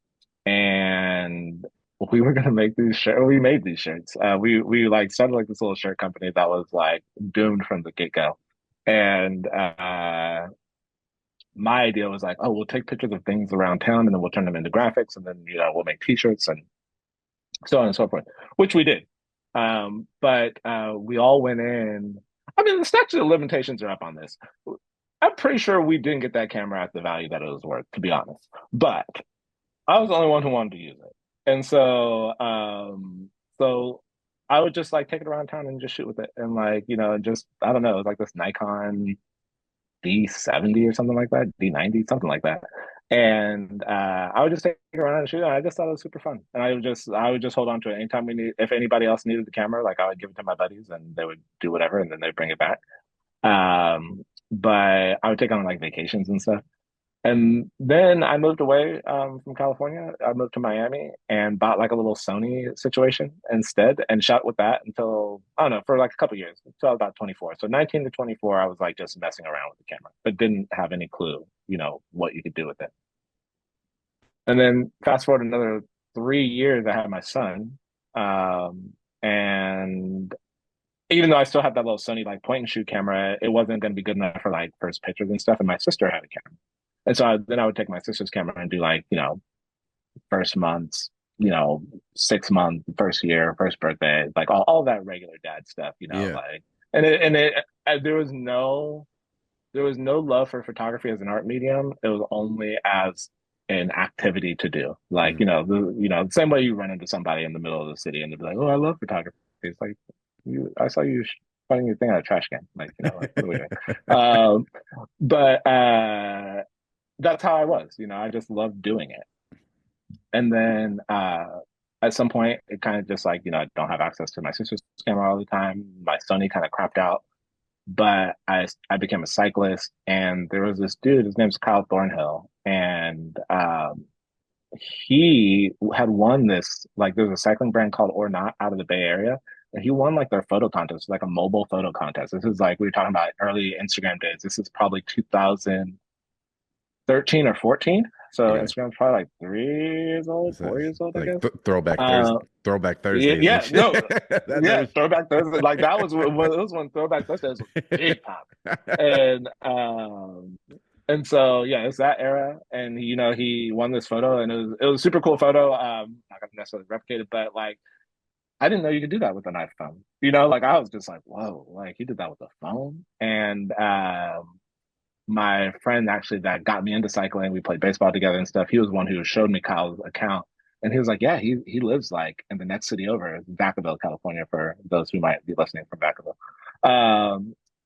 and we were gonna make these shirts. We made these shirts. We like started like this little shirt company that was like doomed from the get-go. And my idea was like, oh, we'll take pictures of things around town and then we'll turn them into graphics and then we'll make t-shirts and so on and so forth, which we did. But we all went in. I mean, the statute of limitations are up on this. I'm pretty sure we didn't get that camera at the value that it was worth, to be honest. But I was the only one who wanted to use it, and so I would just like take it around town and just shoot with it, and like just I don't know, it was like this Nikon D70 or something like that, D90, something like that. And I would just take it around and shoot it. I just thought it was super fun. And I would just hold on to it anytime we need if anybody else needed the camera, like I would give it to my buddies and they would do whatever and then they'd bring it back. But I would take on like vacations and stuff. And then I moved away from California. I moved to Miami and bought like a little Sony situation instead and shot with that until, I don't know, for like a couple years, until I was about 24. So 19 to 24, I was like just messing around with the camera, but didn't have any clue, what you could do with it. And then fast forward another 3 years, I had my son. And even though I still had that little Sony like point and shoot camera, it wasn't going to be good enough for like first pictures and stuff. And my sister had a camera. And so then I would take my sister's camera and do like, first months. you know, 6 month, first year, first birthday, like all that regular dad stuff, Yeah. like, and there was no love for photography as an art medium. It was only as an activity to do. Like, Mhm. the same way you run into somebody in the middle of the city and they'll be like, "Oh, I love photography." It's like, I saw you putting your thing out of a trash can. Like, like, what are we doing? Um, but that's how I was. I just loved doing it. And then at some point, it kind of just like, I don't have access to my sister's camera all the time. My Sony kind of crapped out, but I became a cyclist, and there was this dude. His name's Kyle Thornhill, and he had won this, like, there's a cycling brand called Or Not out of the Bay Area, and he won like their photo contest, like a mobile photo contest. This is like we were talking about early Instagram days. This is probably 2013 or 14. So Okay. Instagram's probably like 3 years old, So 4 years old, I like guess. Uh, throwback yeah, Thursdays and yeah, shit. no, yeah, That Throwback Thursday. Like that was when it was when Throwback Thursdays was big time, and so yeah, it's that era, and he won this photo, and it was a super cool photo. Not gonna necessarily replicate it, but like I didn't know you could do that with an iPhone. Like I was just like, whoa, like he did that with a phone, and my friend actually that got me into cycling, we played baseball together and stuff. He was one who showed me Kyle's account. And he was like, yeah, he lives like in the next city over, Vacaville, California, for those who might be listening from Vacaville.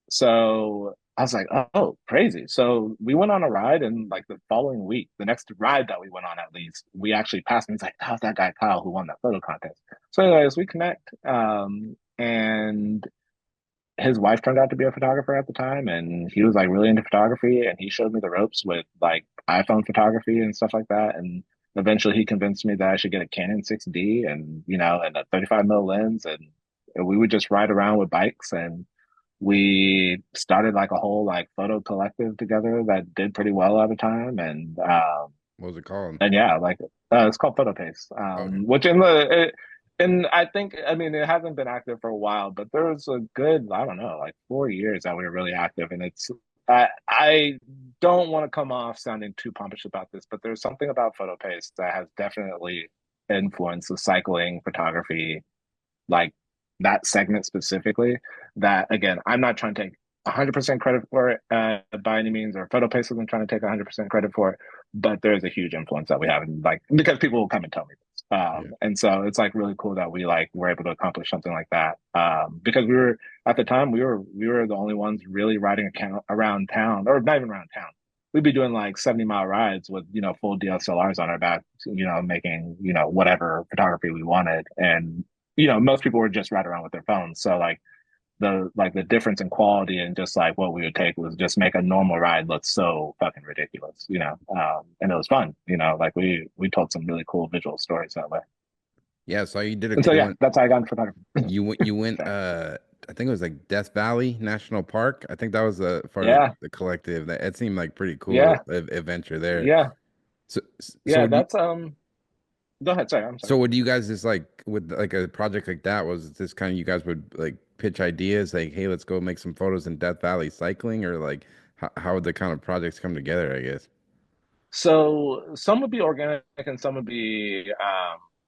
So I was like, oh, crazy. So we went on a ride, and like the following week, the next ride that we went on, at least, we actually passed him. He's like, how's that guy Kyle who won that photo contest? So anyways, we connect. And his wife turned out to be a photographer at the time, and he was like really into photography, and he showed me the ropes with like iPhone photography and stuff like that. And eventually he convinced me that I should get a Canon 6D, and a 35 mil lens, and we would just ride around with bikes, and we started like a whole like photo collective together that did pretty well at the time. And what was it called? yeah, like it's called PhotoPace, Okay. which and I think, I mean, it hasn't been active for a while, but there was a good, I don't know, like 4 years that we were really active. And I don't want to come off sounding too pompous about this, but there's something about PhotoPace that has definitely influenced the cycling photography, like that segment specifically. That again, I'm not trying to take 100% credit for it by any means, or PhotoPace isn't trying to take 100% credit for it, but there's a huge influence that we have, and like because people will come and tell me this, Yeah. and so it's like really cool that we like were able to accomplish something like that, because we were at the time we were the only ones really riding account around town, or not even around town. We'd be doing like 70-mile rides with full DSLRs on our back, making whatever photography we wanted, and most people were just right around with their phones. So like the difference in quality and just like what we would take was just make a normal ride look so fucking ridiculous, and it was fun, like we told some really cool visual stories that way. Yeah, so you did a And so cool yeah, one. that's how I got into photography. You went Sorry. I think it was like Death Valley National Park. I think that was for Yeah, the collective. That it seemed like pretty cool yeah, adventure there. yeah, So yeah. do you, That's Go ahead. Sorry, I'm sorry. so what do you guys just like with like a project like that? Was this kind of you guys would like pitch ideas like, hey, let's go make some photos in Death Valley cycling, or like how would the kind of projects come together, I guess? So some would be organic, and some would be,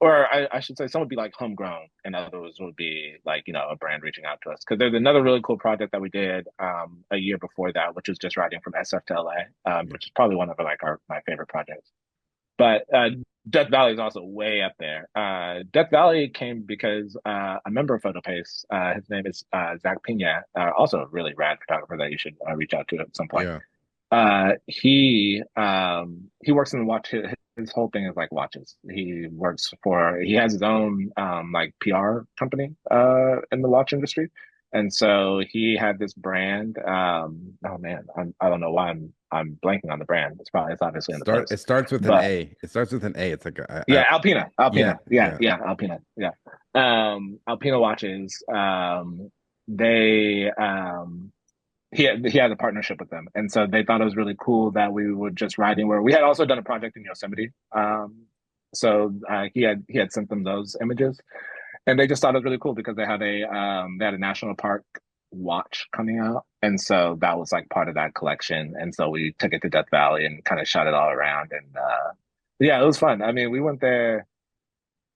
or I should say, some would be like homegrown, and others would be like, a brand reaching out to us. Because there's another really cool project that we did a year before that, which was just riding from SF to LA, Yeah. which is probably one of like my favorite projects. But Death Valley is also way up there. Death Valley came because a member of PhotoPace, his name is Zach Pina, also a really rad photographer that you should reach out to at some point. Yeah. He works in the watch. His whole thing is like watches. He has his own like PR company in the watch industry, and so he had this brand. Oh man, I don't know why I'm blanking on the brand. It's obviously in the It post, starts with an but A. It starts with an A. It's like yeah, Alpina, yeah, Alpina, yeah, yeah. yeah, Alpina, yeah. Alpina watches. They he had a partnership with them, and so they thought it was really cool that we would just ride anywhere. We had also done a project in Yosemite, so he had sent them those images, and they just thought it was really cool because they had a national park watch coming out, and so that was like part of that collection, and so we took it to Death Valley and kind of shot it all around, and yeah, it was fun. I mean, we went there.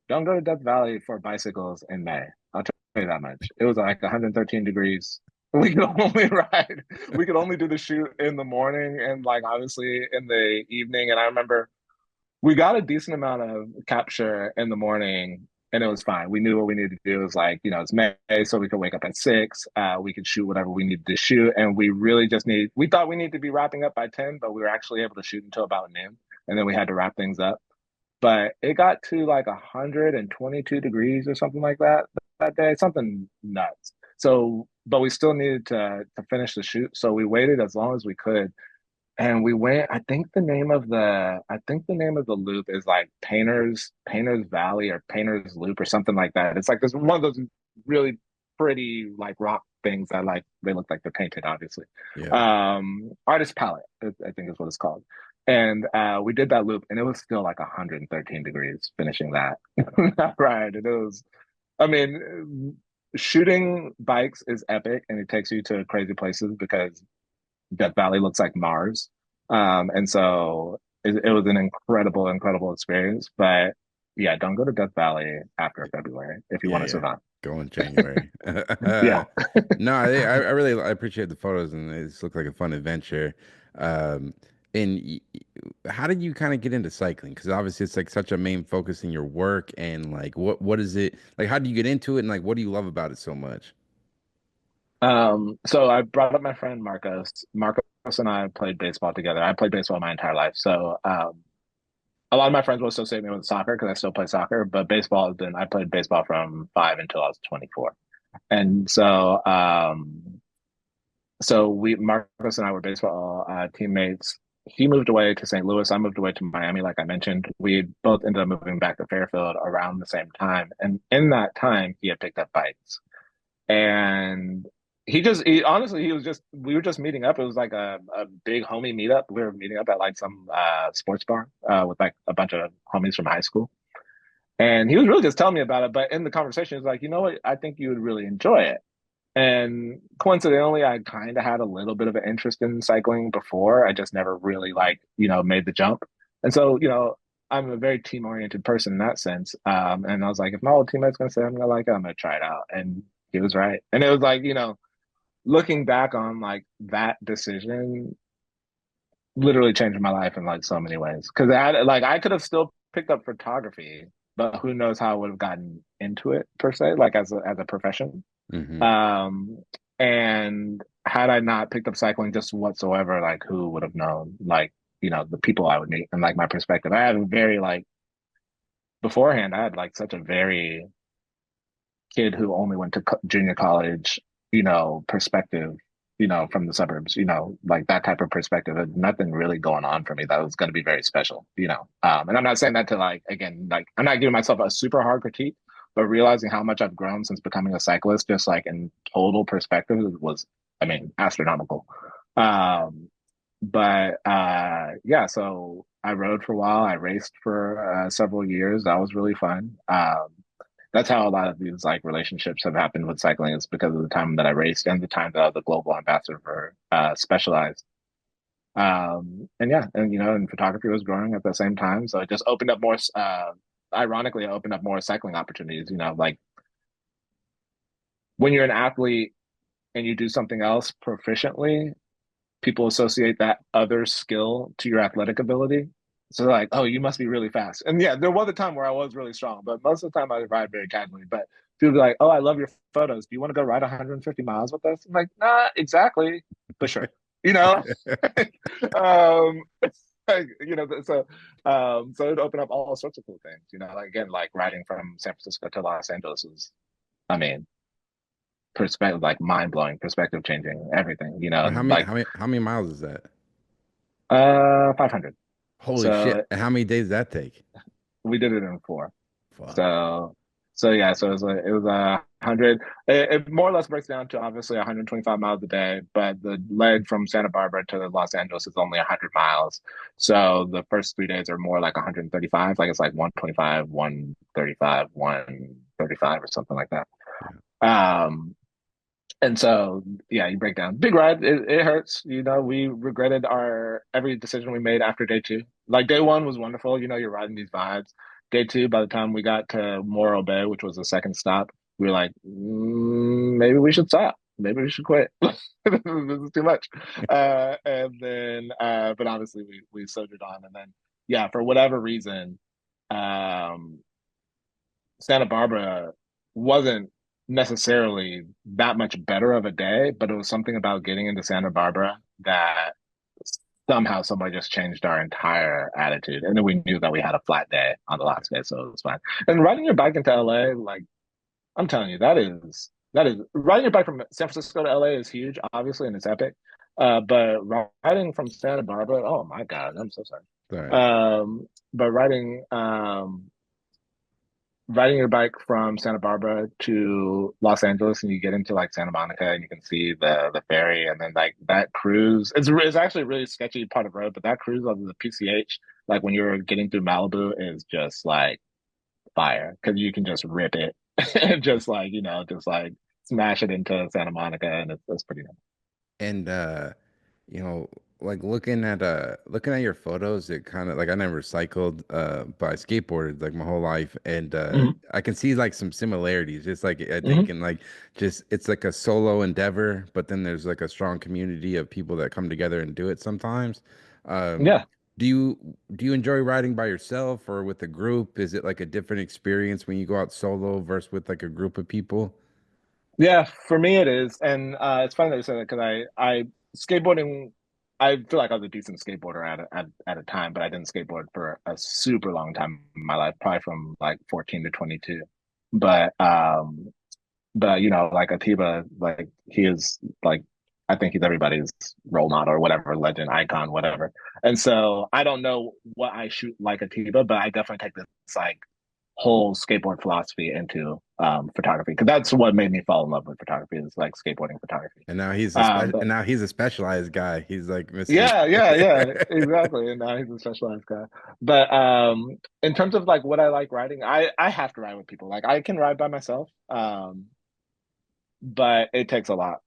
don't go to Death Valley for bicycles in May. I'll tell you that much. It was like 113 degrees. We could only ride, we could only do the shoot in the morning and like obviously in the evening. And I remember we got a decent amount of capture in the morning and it was fine. We knew what we needed to do. It was like, it's May, so we could wake up at 6. We could shoot whatever we needed to shoot. And we really just we thought we needed to be wrapping up by 10, but we were actually able to shoot until about noon. And then we had to wrap things up. But it got to like 122 degrees or something like that day, something nuts. So, but we still needed to finish the shoot. So we waited as long as we could and we went. I think the name of the loop is like Painter's Valley or Painter's Loop or something like that. It's like this one of those really pretty like rock things that like they look like they're painted, obviously. Yeah. Artist palette, I think is what it's called. And we did that loop, and it was still like 113 degrees finishing that that ride. And it was, I mean, shooting bikes is epic, and it takes you to crazy places because Death Valley looks like Mars. And so it was an incredible experience. But yeah, don't go to Death Valley after February if you Yeah, want to yeah. survive. Go in January. Yeah. No, I really I appreciate the photos and it just looked like a fun adventure. Um, and how did you kind of get into cycling? Because obviously it's like such a main focus in your work and like what is it like? How do you get into it and like what do you love about it so much? So I brought up my friend Marcos. Marcos and I played baseball together. I played baseball my entire life. So a lot of my friends will associate me with soccer because I still play soccer, but baseball has been, I played baseball from 5 until I was 24. And so we, Marcos and I were baseball teammates. He moved away to St. Louis. I moved away to Miami, like I mentioned. We both ended up moving back to Fairfield around the same time. And in that time, he had picked up bikes. And honestly, we were just meeting up. It was like a big homie meetup. We were meeting up at like some sports bar with like a bunch of homies from high school. And he was really just telling me about it. But in the conversation, he was like, you know what? I think you would really enjoy it. And coincidentally, I kind of had a little bit of an interest in cycling before. I just never really like, made the jump. And so, I'm a very team oriented person in that sense. And I was like, if my old teammate's gonna say I'm gonna like it, I'm gonna try it out. And he was right. And it was like, looking back on like that decision literally changed my life in like so many ways. Cause I could have still picked up photography, but who knows how I would have gotten into it per se, like as a profession. Hmm. Um, and had I not picked up cycling just whatsoever, like who would have known, like, the people I would meet and like my perspective. I had a very like beforehand, I had like such a very kid who only went to junior college, perspective, from the suburbs, like that type of perspective. There's nothing really going on for me that was going to be very special, And I'm not saying that to like, again, like I'm not giving myself a super hard critique, but realizing how much I've grown since becoming a cyclist, just like in total perspective was, I mean, astronomical. Um, but yeah, so I rode for a while. I raced for several years. That was really fun. That's how a lot of these like relationships have happened with cycling. It's because of the time that I raced and the time that I was the global ambassador for Specialized. And yeah, and photography was growing at the same time, so it just opened up more. Ironically, it opened up more cycling opportunities. Like when you're an athlete and you do something else proficiently, people associate that other skill to your athletic ability. So they're like, oh, you must be really fast. And yeah, there was a time where I was really strong, but most of the time I ride very casually. But people be like, oh, I love your photos. Do you want to go ride 150 miles with us? I'm like, nah, exactly, but sure. You know, um, so it opened up all sorts of cool things. Like again, like riding from San Francisco to Los Angeles is, I mean, perspective, like mind blowing, perspective changing, everything. How many Like how many miles is that? 500. Holy shit. So And how many days does that take? we did it in 4. Fuck. So yeah, so it was 100. It more or less breaks down to obviously 125 miles a day, but the leg from Santa Barbara to Los Angeles is only 100 miles. So the first 3 days are more like 135, like it's like 125, 135, 135 or something like that. Yeah. Um, And so, yeah, you break down. Big ride. It hurts. We regretted our every decision we made after day 2. Like day 1 was wonderful. You're riding these vibes. day two, by the time we got to Morro Bay, which was the second stop, we were like, maybe we should stop. Maybe we should quit. This is too much. And then, but obviously we soldiered on. And then, yeah, for whatever reason, um, Santa Barbara wasn't necessarily that much better of a day, but it was something about getting into Santa Barbara that somehow somebody just changed our entire attitude. And then we knew that we had a flat day on the last day, so it was fine. And riding your bike into LA, like I'm telling you, that is riding your bike from San Francisco to LA is huge, obviously, and it's epic. But riding from Santa Barbara, oh my God, I'm so sorry. All right. But riding your bike from Santa Barbara to Los Angeles and you get into like Santa Monica and you can see the ferry and then like that cruise it's actually a really sketchy part of the road, but that cruise on the PCH, like when you're getting through Malibu, is just like fire because you can just rip it and just like just like smash it into Santa Monica, and it's pretty nice. And you know, like looking at your photos, it kind of like I never cycled, but I skateboarded like my whole life, and Hmm. I can see like some similarities. Just like I think Hmm. in like just it's like a solo endeavor, but then there's like a strong community of people that come together and do it sometimes. Um, Yeah. do you do you enjoy riding by yourself or with a group? Is it like a different experience when you go out solo versus with like a group of people? Yeah, for me it is, and it's funny that you said that because I skateboarding. I feel like I was a decent skateboarder at a time, but I didn't skateboard for a super long time in my life, probably from like 14 to 22. But like Atiba, like he is like I think he's everybody's role model or whatever, legend, icon, whatever. And so I don't know what I shoot like Atiba, but I definitely take this like whole skateboard philosophy into photography because that's what made me fall in love with photography is like skateboarding photography. And now But and now he's a specialized guy. He's like Mr. yeah, exactly. And now he's a specialized guy. But in terms of like what I like riding, I have to ride with people. Like I can ride by myself, but it takes a lot.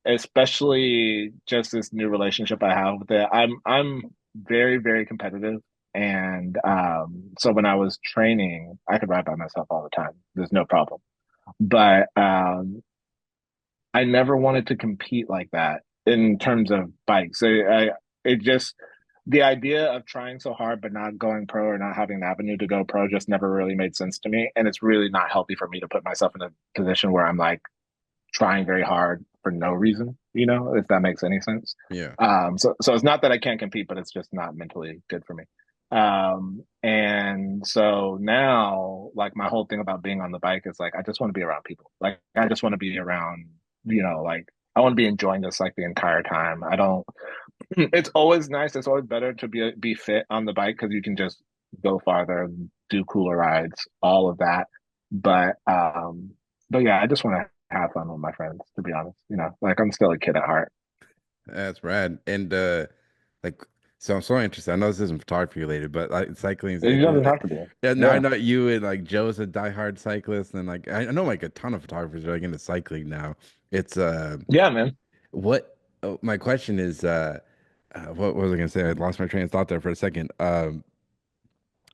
Especially just this new relationship I have with it. I'm very, very competitive. And so when I was training, I could ride by myself all the time. There's no problem. But I never wanted to compete like that in terms of bikes. It just the idea of trying so hard but not going pro or not having an avenue to go pro just never really made sense to me. And it's really not healthy for me to put myself in a position where I'm like trying very hard for no reason, if that makes any sense. Yeah. So it's not that I can't compete, but it's just not mentally good for me. And so now, like my whole thing about being on the bike is like I just want to be around people. Like I just want to be around, like I want to be enjoying this like the entire time. I don't. It's always nice. It's always better to be fit on the bike because you can just go farther, do cooler rides, all of that. But um, but yeah, I just want to have fun with my friends, to be honest. Like I'm still a kid at heart. That's rad. And like so I'm so interested. I know this isn't photography related, but like cycling is It doesn't have to be. yeah, now I Yeah. know you and like Joe's a diehard cyclist and like I know like a ton of photographers are like into cycling now. It's Yeah, man. what oh, my question is what was I gonna say? I lost my train of thought there for a second.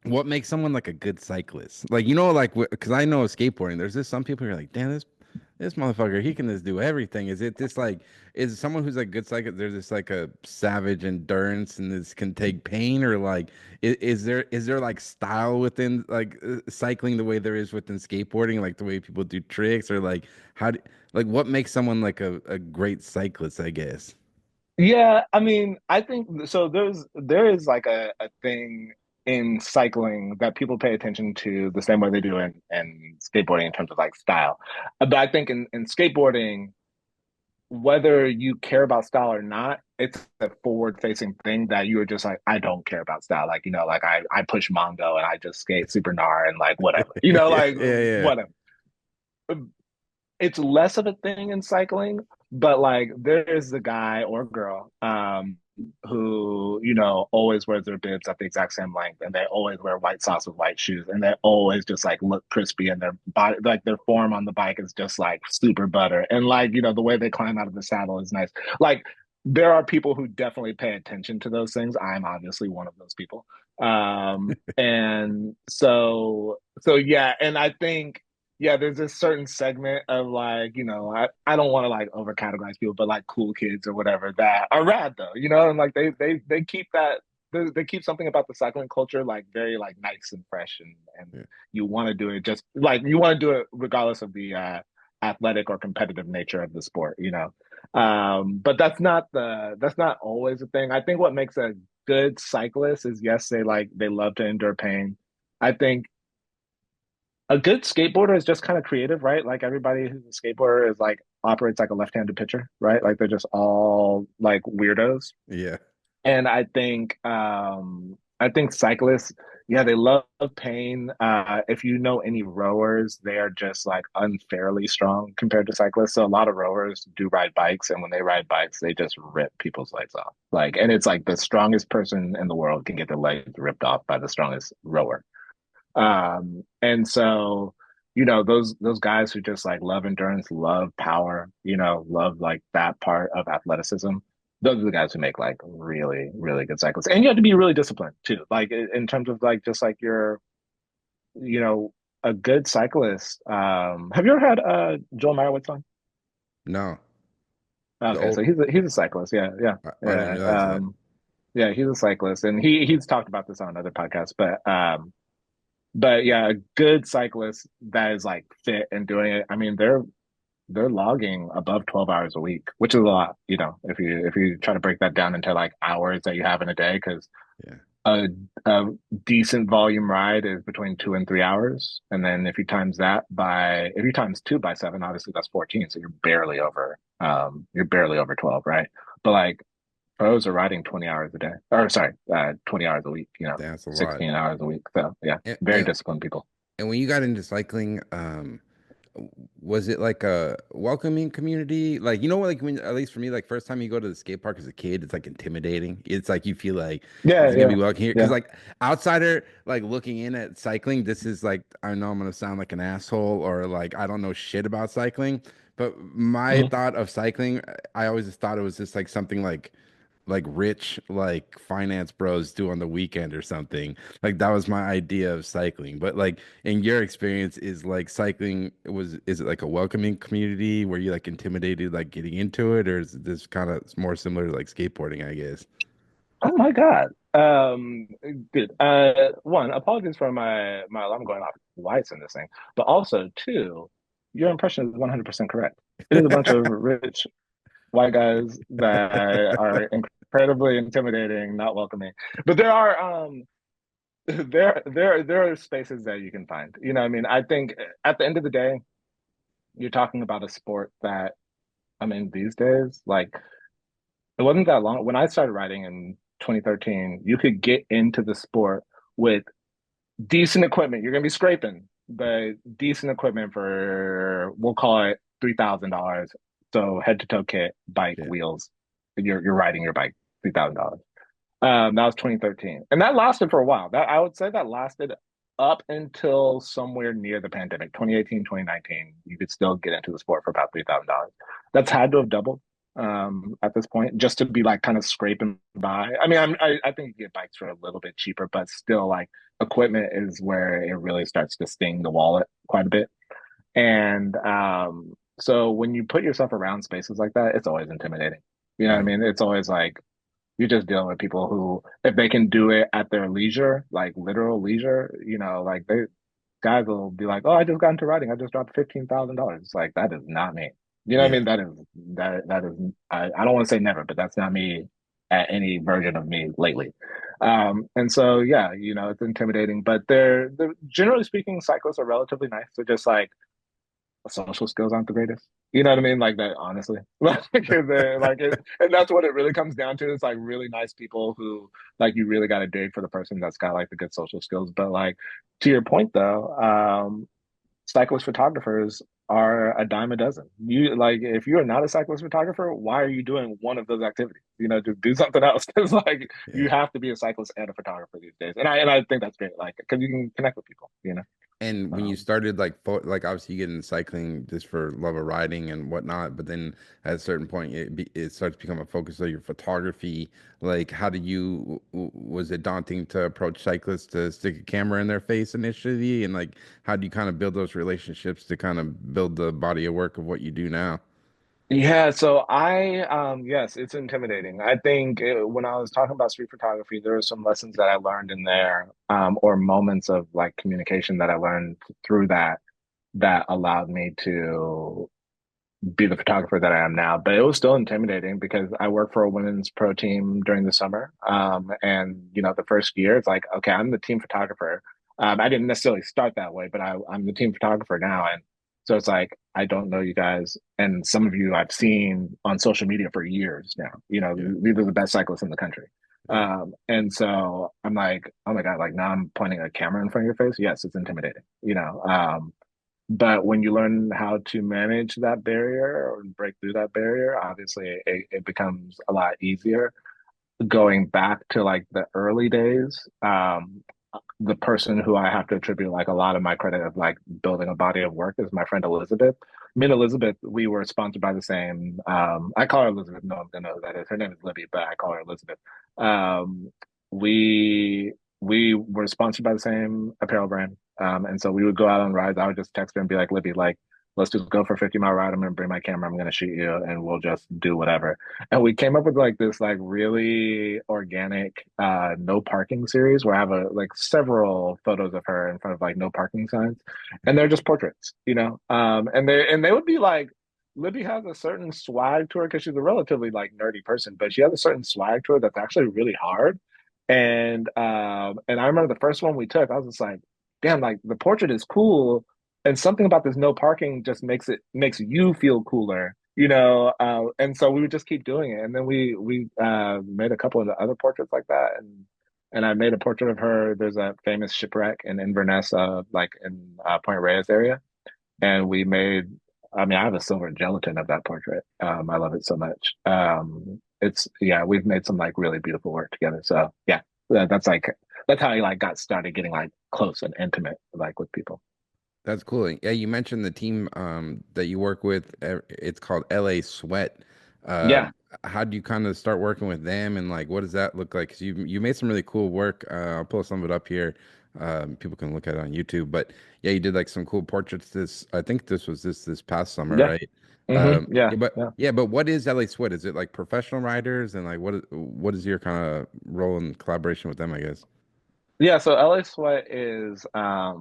What makes someone like a good cyclist? Like like because I know skateboarding, there's this some people who are like, damn, this motherfucker, he can just do everything. Is it this like is it someone who's like good cyclist? There's this like a savage endurance and this can take pain, or like is there like style within like cycling the way there is within skateboarding, like the way people do tricks, or like how do, like what makes someone like a great cyclist, I guess. Yeah, I mean, I think so. There is like a thing in cycling that people pay attention to the same way they do in skateboarding in terms of like style. But I think in skateboarding, whether you care about style or not, it's a forward facing thing that you are just like, I don't care about style. Like, like I push Mongo and I just skate super gnar and like whatever, Yeah, like yeah, yeah. whatever. It's less of a thing in cycling, but like there's the guy or girl who, always wears their bibs at the exact same length and they always wear white socks with white shoes and they always just like look crispy and their body like their form on the bike is just like super butter. And like, the way they climb out of the saddle is nice. Like there are people who definitely pay attention to those things. I'm obviously one of those people. And so yeah, and I think yeah, there's this certain segment of like, I don't want to like over categorize people, but like cool kids or whatever that are rad though, and like they keep that they keep something about the cycling culture like very like nice and fresh, and Yeah. you want to do it just like you want to do it regardless of the athletic or competitive nature of the sport, but that's not always a thing. I think what makes a good cyclist is yes, they love to endure pain. I think a good skateboarder is just kind of creative, right? Like everybody who's a skateboarder is like operates like a left-handed pitcher, right? Like they're just all like weirdos. Yeah. And I think cyclists, yeah, they love pain. If you know any rowers, they are just like unfairly strong compared to cyclists. So a lot of rowers do ride bikes, and when they ride bikes, they just rip people's legs off. Like, and it's like the strongest person in the world can get their legs ripped off by the strongest rower. And so, those guys who just like love endurance, love power, love like that part of athleticism. Those are the guys who make like really, really good cyclists. And you have to be really disciplined too. Like in terms of like just like you know, a good cyclist. Have you ever had Joel Marowitz on? No. The Okay, old. so he's a cyclist. Yeah, yeah, I didn't yeah. realize that. Yeah, he's a cyclist, and he's talked about this on other podcasts, but yeah, a good cyclist that is like fit and doing it. I mean, they're logging above 12 hours a week, which is a lot, if you try to break that down into like hours that you have in a day, because Yeah. a a decent volume ride is between 2 and 3 hours. And then if you times two by seven, obviously that's 14. So you're barely over 12, right? But like pros are riding 20 hours a day, or sorry, 20 hours a week, That's a lot. 16 hours a week. So yeah, And, very and disciplined people. and when you got into cycling, was it like a welcoming community? Like, like when, at least for me, like first time you go to the skate park as a kid, it's like intimidating. It's like you feel like, Yeah, is it gonna be yeah, welcome here? Because yeah. like outsider, like looking in at cycling, this is like, I know I'm gonna sound like an asshole or like I don't know shit about cycling, but my Mhm. thought of cycling, I always just thought it was just like something like rich like finance bros do on the weekend or something. Like that was my idea of cycling. But like in your experience, is like cycling is it like a welcoming community? Were you like intimidated like getting into it, or is this kind of more similar to like skateboarding, I guess? Oh my God. Dude, one, apologies for my alarm going off lights in this thing, but also two, your impression is 100% correct. It is a bunch of rich white guys that are incredibly intimidating, not welcoming. But there are there are spaces that you can find. You know what I mean? I think at the end of the day, you're talking about a sport that, I mean, these days, like it wasn't that long. When I started riding in 2013, you could get into the sport with decent equipment. You're gonna be scraping, but decent equipment for, we'll call it $3,000. So head to toe kit, bike, Yeah. wheels. You're riding your bike, $3,000. That was 2013, and that lasted for a while. That I would say that lasted up until somewhere near the pandemic, 2018, 2019. You could still get into the sport for about $3,000. That's had to have doubled at this point, just to be like kind of scraping by. I mean, I think you get bikes for a little bit cheaper, but still, like equipment is where it really starts to sting the wallet quite a bit. And so when you put yourself around spaces like that, it's always intimidating. You know what I Yeah. mean? It's always like you're just dealing with people who, if they can do it at their leisure, like literal leisure, like guys will be like, "Oh, I just got into writing. I just dropped $15,000." It's like that is not me. You know what I Yeah. mean? That is. I don't want to say never, but that's not me at any version of me lately. And so yeah, it's intimidating, but they're generally speaking, cyclists are relatively nice. They're just like social skills aren't the greatest. You know what I mean? Like that, honestly. And that's what it really comes down to. It's like really nice people who like you really got to dig for the person that's got like the good social skills. But like to your point though, cyclist photographers are a dime a dozen. You like if you're not a cyclist photographer, why are you doing one of those activities? To do something else. It's like you Yeah. have to be a cyclist and a photographer these days. And I think that's great, like because you can connect with people. And when you Um, started like obviously you get into cycling just for love of riding and whatnot, but then at a certain point it starts to become a focus of your photography. Like how did you was it daunting to approach cyclists to stick a camera in their face initially? And like how do you kind of build those relationships to kind of build the body of work of what you do now? yeah, so yes, it's intimidating. I think when I was talking about street photography, there were some lessons that I learned in there, or moments of like communication that I learned through that that allowed me to be the photographer that I am now. But it was still intimidating because I work for a women's pro team during the summer. And the first year it's like, okay, I'm the team photographer. I didn't necessarily start that way, but I'm the team photographer now. And so it's like, I don't know you guys. And some of you I've seen on social media for years now. Yeah, These are the best cyclists in the country. yeah, And so I'm like, oh my God, like now I'm pointing a camera in front of your face. Yes, it's intimidating, but when you learn how to manage that barrier or break through that barrier, obviously it becomes a lot easier. Going back to like the early days, the person who I have to attribute like a lot of my credit of like building a body of work is my friend Elizabeth. Me and Elizabeth, we were sponsored by the same. I call her Elizabeth. No one's gonna know who that is. Her name is Libby, but I call her Elizabeth. Um, we we were sponsored by the same apparel brand, and so we would go out on rides. I would just text her and be like, Libby, like, let's just go for a 50-mile ride. I'm gonna bring my camera. I'm gonna shoot you, and we'll just do whatever. And we came up with like this like really organic no parking series where I have like several photos of her in front of like no parking signs. And they're just portraits, and they would be like Libby has a certain swag to her because she's a relatively like nerdy person, but she has a certain swag to her that's actually really hard. And I remember the first one we took, I was just like, damn, like the portrait is cool. And something about this no parking just makes you feel cooler, and so we would just keep doing it. And then we made a couple of the other portraits like that, and I made a portrait of her. There's a famous shipwreck in Inverness, like in Point Reyes area, and we made. I mean, I have a silver gelatin of that portrait. I love it so much. It's yeah, we've made some like really beautiful work together. So yeah, that's how I like got started getting like close and intimate like with people. that's cool. Yeah, you mentioned the team that you work with. It's called LA Sweat. Yeah, How do you kind of start working with them, and like what does that look like? Because you made some really cool work. I'll pull some of it up here. People can look at it on YouTube. But yeah, you did like some cool portraits. I think this was this past summer, yeah, right? Yeah, yeah, but yeah. yeah, but what is LA Sweat? Is it like professional writers, and like what is your kind of role in collaboration with them, I guess? Yeah, so LA Sweat is I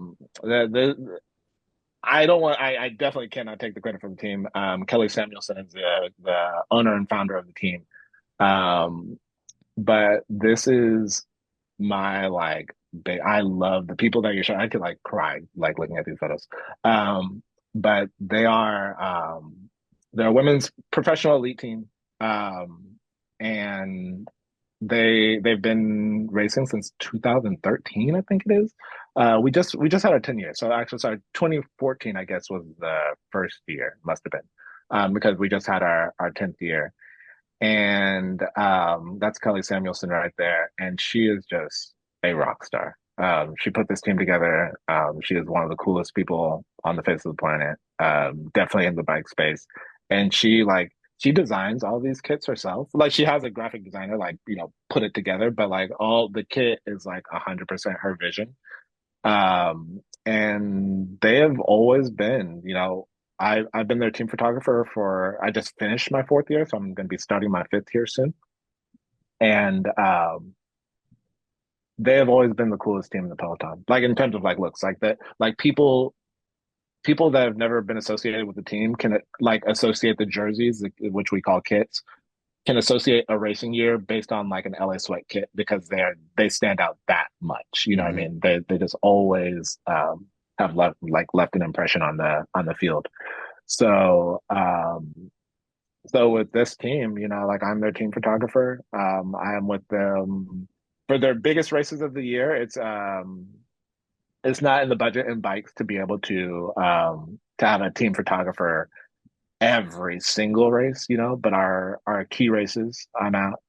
don't want I definitely cannot take the credit for the team. Kelly Samuelson is the owner and founder of the team. Um, but this is my like I love the people that you're showing. I could like cry like looking at these photos. But they're a women's professional elite team. And they've been racing since 2013, I think it is. We just had our 10 years. So actually, sorry, 2014, I guess, was the first year, must have been, because we just had our 10th year. And that's Kelly Samuelson right there. And she is just a rock star. She put this team together. She is one of the coolest people on the face of the planet, definitely in the bike space. And she designs all these kits herself. Like she has a graphic designer, like, put it together, but like all the kit is like 100% her vision. And they have always been, I've been their team photographer I just finished my fourth year, so I'm going to be starting my fifth year soon. And they have always been the coolest team in the peloton, like in terms of like looks, like that, like people that have never been associated with the team can like associate the jerseys, which we call kits, can associate a racing year based on like an LA Sweat kit because they stand out that much. You know what I Hmm. mean? They just always have left an impression on the field. So so with this team, like I'm their team photographer. I am with them for their biggest races of the year. It's not in the budget in bikes to be able to have a team photographer every single race, but our key races I'm out.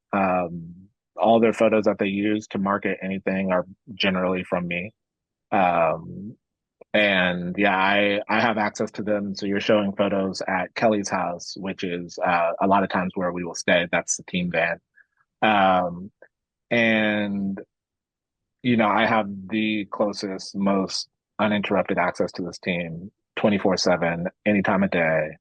All their photos that they use to market anything are generally from me. Um, And yeah, I have access to them. So you're showing photos at Kelly's house, which is a lot of times where we will stay. That's the team van. Um, and I have the closest, most uninterrupted access to this team 24/7, any time of day.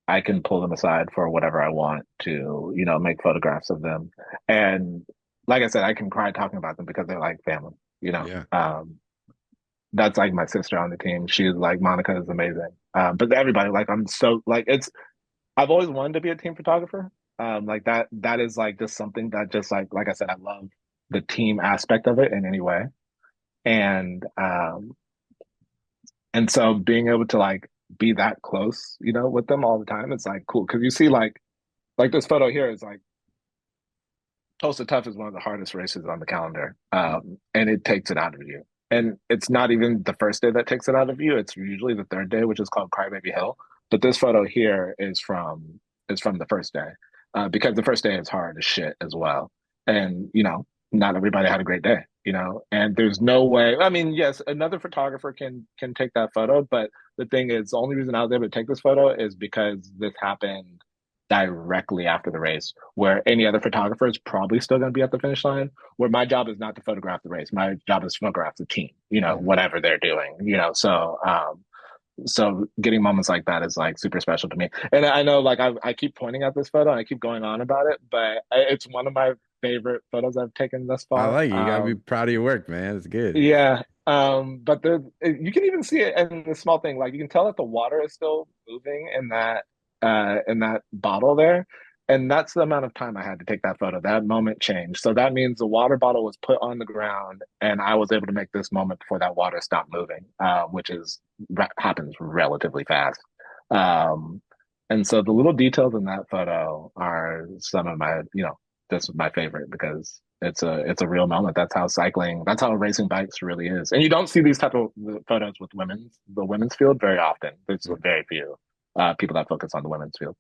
I can pull them aside for whatever I want to, make photographs of them. And like I said, I can cry talking about them because they're like family, you know. Yeah. That's like my sister on the team. She's like, Monica is amazing. But everybody, like, I'm so like I've always wanted to be a team photographer. Like that is like just something that just like I said, I love the team aspect of it in any way. And and so being able to like be that close, with them all the time, it's like cool. Cause you see like this photo here is like Tulsa Tough is one of the hardest races on the calendar. And it takes it out of you. And it's not even the first day that takes it out of you. It's usually the third day, which is called Crybaby Hill. But this photo here is from the first day. Because the first day is hard as shit as well. And, not everybody had a great day, and there's no way. I mean, yes, another photographer can take that photo, but the thing is, the only reason I was able to take this photo is because this happened directly after the race, where any other photographer is probably still going to be at the finish line. Where my job is not to photograph the race, my job is to photograph the team, Hmm. whatever they're doing, so getting moments like that is like super special to me. And I know like I keep pointing at this photo and I keep going on about it, but it's one of my favorite photos I've taken thus I far. like it. You gotta be proud of your work, man. It's good. Yeah. But you can even see it in the small thing. Like you can tell that the water is still moving in that bottle there. And that's the amount of time I had to take that photo. That moment changed. So that means the water bottle was put on the ground and I was able to make this moment before that water stopped moving, which happens relatively fast. Um, and so the little details in that photo are some of my, this is my favorite because it's a real moment. That's how racing bikes really is. And you don't see these type of photos with the women's field very often. There's very few people that focus on the women's field.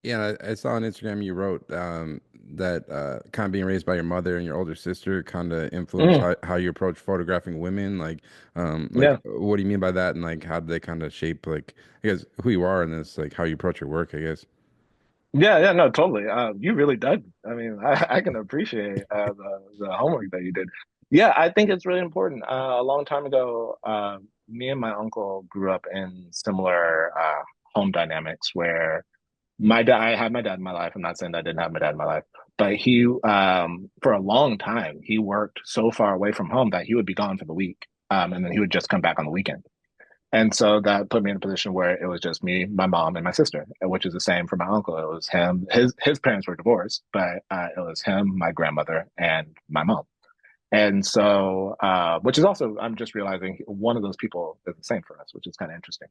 Yeah, I saw on Instagram you wrote that kind of being raised by your mother and your older sister kind of influenced Mm, how you approach photographing women. yeah. what do you mean by that? And like, how do they kind of shape, like, I guess, who you are and this, like, how you approach your work, I guess. Yeah, yeah, no, totally. You really dug. I mean, I can appreciate the homework that you did. Yeah, I think it's really important. A long time ago, me and my uncle grew up in similar home dynamics where I had my dad in my life. I'm not saying that I didn't have my dad in my life, but for a long time, he worked so far away from home that he would be gone for the week, and then he would just come back on the weekend. And so that put me in a position where it was just me, my mom, and my sister, which is the same for my uncle. It was him. His parents were divorced, but it was him, my grandmother, and my mom. And so, which is also, I'm just realizing one of those people is the same for us, which is kind of interesting.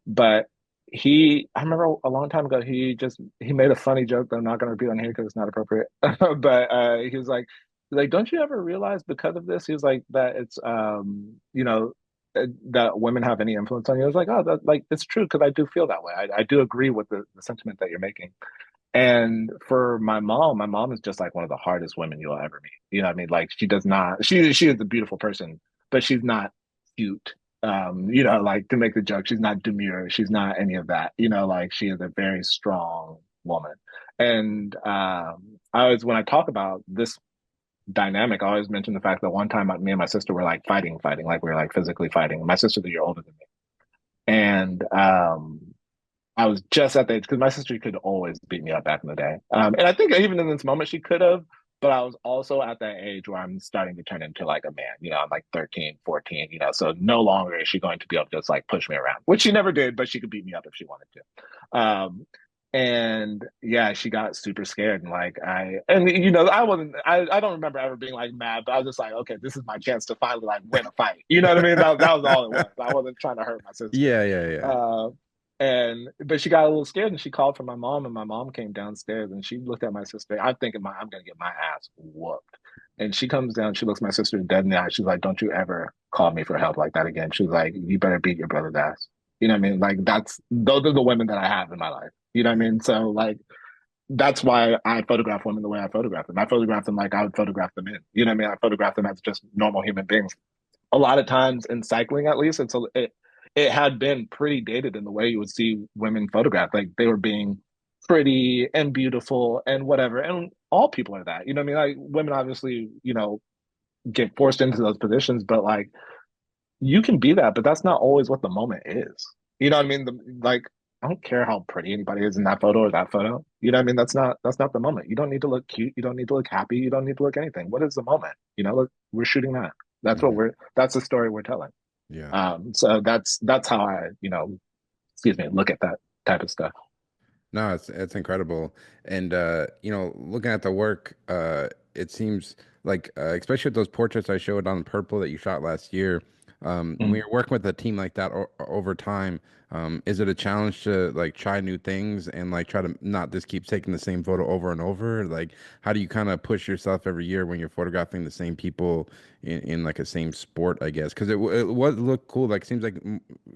But I remember a long time ago, he made a funny joke that I'm not going to repeat on here because it's not appropriate. But he was like, don't you ever realize because of this? He was like that that women have any influence on you. I was like, oh, that like it's true because I do feel that way. I do agree with the sentiment that you're making. And for my mom is just like one of the hardest women you'll ever meet. You know what I mean? Like she does not, she is a beautiful person, but she's not cute. Like to make the joke, she's not demure. She's not any of that. Like she is a very strong woman. And when I talk about this dynamic, I always mention the fact that one time me and my sister were like fighting, like we were like physically fighting. My sister's a year older than me. And I was just at the age because my sister could always beat me up back in the day. And I think even in this moment she could have, but I was also at that age where I'm starting to turn into like a man. I'm like 13, 14, so no longer is she going to be able to just like push me around, which she never did, but she could beat me up if she wanted to. And yeah, she got super scared and like I don't remember ever being like mad, but I was just like, okay, this is my chance to finally like win a fight. You know what I mean? That was all it was. I wasn't trying to hurt my sister. Yeah, yeah, yeah. Uh, but she got a little scared and she called for my mom and my mom came downstairs and she looked at my sister. I'm thinking I'm gonna get my ass whooped. And she comes down, she looks my sister dead in the eye. She's like, don't you ever call me for help like that again. She's like, you better beat your brother's ass. You know what I mean? Like those are the women that I have in my life. You know what I mean? So like that's why I photograph women the way I photograph them. I photograph them like I would photograph them in. You know what I mean? I photograph them as just normal human beings. a lot of times in cycling, at least, it had been pretty dated in the way you would see women photographed. Like they were being pretty and beautiful and whatever. And all people are that. You know what I mean? Like women obviously, get forced into those positions, but like you can be that, but that's not always what the moment is. You know what I mean? Like I don't care how pretty anybody is in that photo or that photo. You know what I mean? That's not the moment. You don't need to look cute. You don't need to look happy. You don't need to look anything. What is the moment? Look, we're shooting that. Hmm. That's the story we're telling. Yeah. So that's how I, excuse me, look at that type of stuff. No, it's incredible. And looking at the work, it seems like especially with those portraits I showed on Purple that you shot last year, when Mm. you're working with a team like that o over time, is it a challenge to like try new things and like try to not just keep taking the same photo over and over? Like, how do you kind of push yourself every year when you're photographing the same people in like a same sport, I guess? Because it was look cool. Like, seems like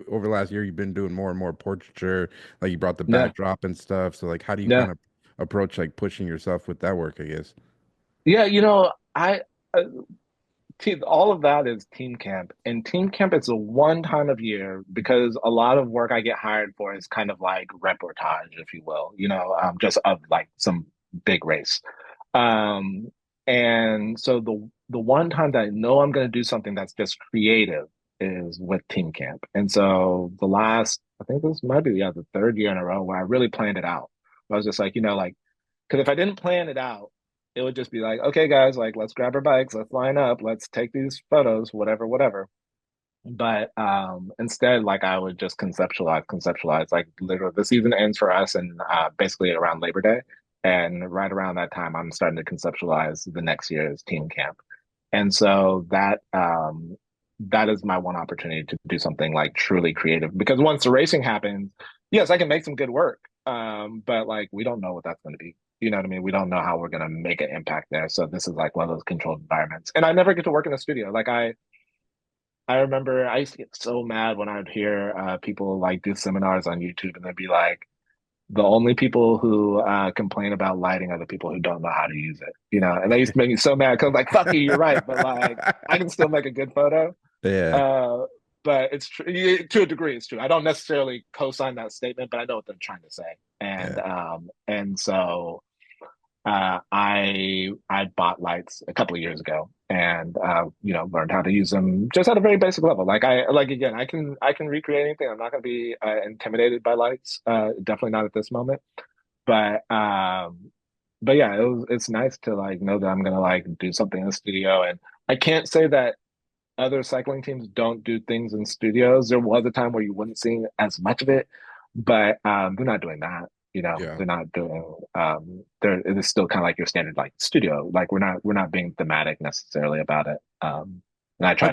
over the last year you've been doing more and more portraiture, like you brought the Yeah. backdrop and stuff. So like how do you kind Yeah. of approach like pushing yourself with that work, I guess? Yeah. I, uh, all of that is team camp. And team camp is a one time of year because a lot of work I get hired for is kind of like reportage, if you will, just of like some big race. Um, and so the one time that I know I'm going to do something that's just creative is with team camp. And so I think this might be the third year in a row where I really planned it out. I was just like, because if I didn't plan it out, it would just be like, okay, guys, like let's grab our bikes, let's line up, let's take these photos, whatever, whatever. But instead, like I would just conceptualize. Like literally, the season ends for us, and basically around Labor Day, and right around that time, I'm starting to conceptualize the next year's team camp. And so that is my one opportunity to do something like truly creative. Because once the racing happens, yes, I can make some good work. But like we don't know what that's going to be. You know what I mean? We don't know how we're going to make an impact there. So this is like one of those controlled environments. And I never get to work in a studio. Like I remember I used to get so mad when I'd hear people like do seminars on YouTube and they'd be like, the only people who complain about lighting are the people who don't know how to use it. And that used to make me so mad because I'm like, fuck you, you're right. But like, I can still make a good photo. Yeah, Uh, but it's true to a degree, it's true. I don't necessarily co-sign that statement, but I know what they're trying to say. yeah. And so I bought lights a couple of years ago and learned how to use them just at a very basic level. Like again, I can recreate anything. I'm not going to be intimidated by lights. Definitely not at this moment. But but yeah, it's nice to like know that I'm gonna like do something in the studio. And I can't say that other cycling teams don't do things in studios. There was a time where you wouldn't see as much of it, but they're not doing that. Yeah. They're not doing. There it is still kind of like your standard like studio. Like we're not being thematic necessarily about it. And I I try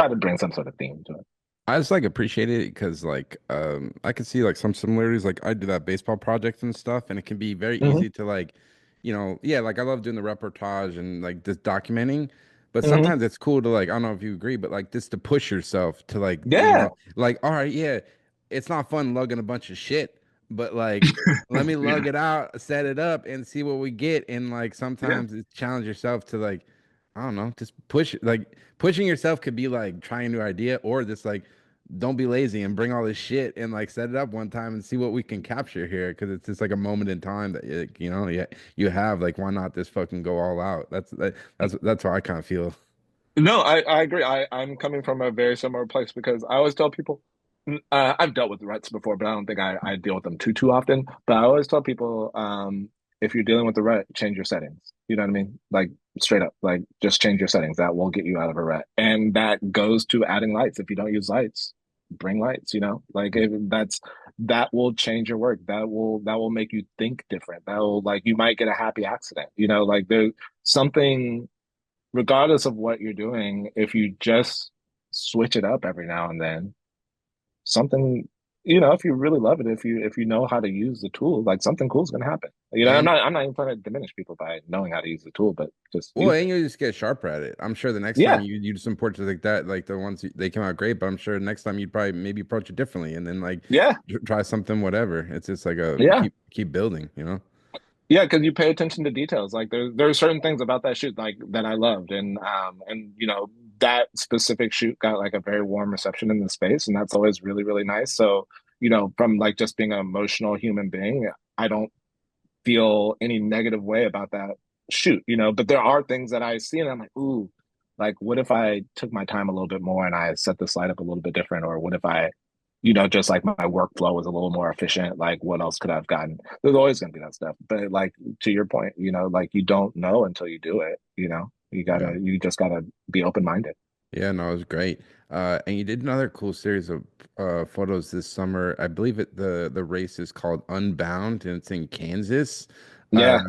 to bring some sort of theme to it. I just like appreciate it because like I can see like some similarities. Like I do that baseball project and stuff, and it can be very Hmm. easy to like, yeah, like I love doing the reportage and like just documenting, but Hmm. sometimes it's cool to like, I don't know if you agree, but like just to push yourself to like, Yeah. like, all right, yeah, it's not fun lugging a bunch of shit, but like let me lug Yeah. it out, set it up and see what we get. And like Yeah. sometimes it's challenge yourself to like, I don't know, just push it. Like pushing yourself could be like trying a new idea or just like don't be lazy and bring all this shit and like set it up one time and see what we can capture here because it's just like a moment in time that you have like why not just fucking go all out. That's how I kind of feel. No, I agree. I'm coming from a very similar place because I always tell people, I've dealt with ruts before, but I don't think I deal with them too often. But I always tell people, if you're dealing with the rut, change your settings. You know what I mean? Like straight up, like just change your settings. That will get you out of a rut. And that goes to adding lights. If you don't use lights, bring lights, like if that will change your work. That will make you think different. That will like you might get a happy accident. Like there's something regardless of what you're doing, if you just switch it up every now and then, something, if you really love it, if you know how to use the tool, like something cool is gonna happen. I'm And not even trying to diminish people by knowing how to use the tool, but just well, use and it. you just get sharper at it. I'm sure the next time Yeah, you do some portraits like that, like the ones they come out great, but I'm sure next time you'd probably maybe approach it differently and then like yeah, try something whatever. It's just like a yeah. keep building. Yeah, because you pay attention to details. Like there are certain things about that shoot like that I loved, and that specific shoot got like a very warm reception in the space, and that's always really, really nice. So, from like just being an emotional human being, I don't feel any negative way about that shoot. But there are things that I see and I'm like, ooh, like what if I took my time a little bit more and I set the slide up a little bit different? Or what if just like my workflow was a little more efficient? Like what else could I have gotten? There's always gonna be that stuff. But like to your point, like you don't know until you do it. Yeah. You just gotta be open minded. Yeah, no, it was great. And you did another cool series of photos this summer. I believe the race is called Unbound and it's in Kansas. Yeah,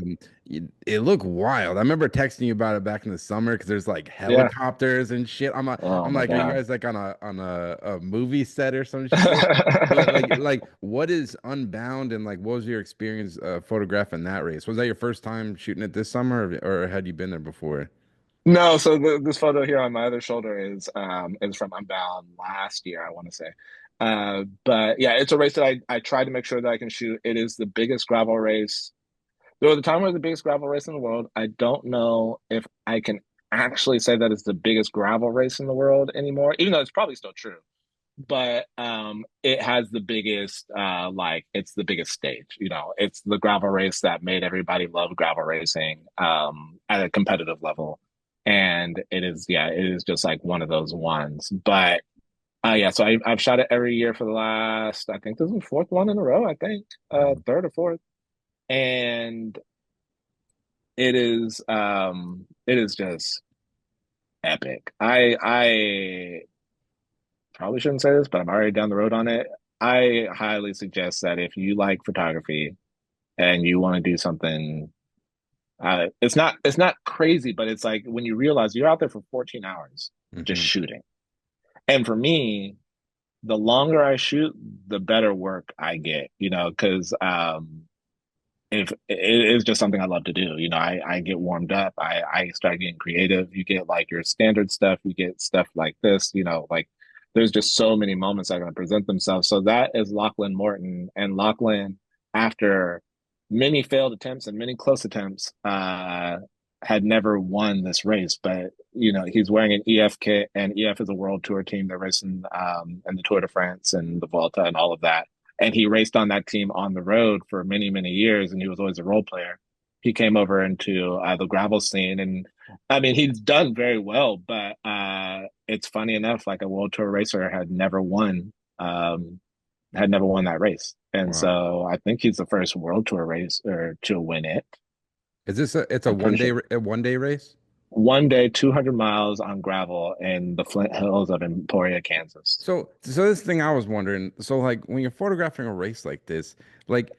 It looked wild. I remember texting you about it back in the summer because there's like yeah. helicopters and shit. Oh I'm my like, are you God. guys like on a movie set or some shit? But like what is Unbound and like what was your experience photographing that race? Was that your first time shooting it this summer or had you been there before? No, so this photo here on my other shoulder is from Unbound last year, I want to say. But yeah, it's a race that I tried to make sure that I can shoot. It is the biggest gravel race. Though at the time it was the biggest gravel race in the world. I don't know if I can actually say that it's the biggest gravel race in the world anymore, even though it's probably still true. But it has the biggest like it's the biggest stage. It's the gravel race that made everybody love gravel racing at a competitive level. And it is just like one of those ones. But yeah, so I've shot it every year for the last, I think this is the fourth one in a row, I think, Wow. third or fourth. And it is just epic. I probably shouldn't say this, but I'm already down the road on it. I highly suggest that if you like photography and you want to do something, it's not crazy, but it's like when you realize you're out there for 14 hours just Hmm. shooting. And for me, the longer I shoot, the better work I get, because if it is just something I love to do. I get warmed up. I start getting creative. You get like your standard stuff. You get stuff like this. Like there's just so many moments that are going to present themselves. So that is Lachlan Morton, and Lachlan, after many failed attempts and many close attempts, had never won this race. But he's wearing an EF kit, and EF is a world tour team. They're racing in the Tour de France and the Vuelta and all of that, and he raced on that team on the road for many, many years, and he was always a role player. He came over into the gravel scene, and I mean, he's done very well. But it's funny enough, like a world tour racer um, had never won that race, and Wow. so I think he's the first world tour racer to win it. Is this it's a I'm pretty sure. a 1 day race? One day, 200 miles on gravel in the Flint Hills of Emporia, Kansas. So this thing I was wondering, so like when you're photographing a race like this, like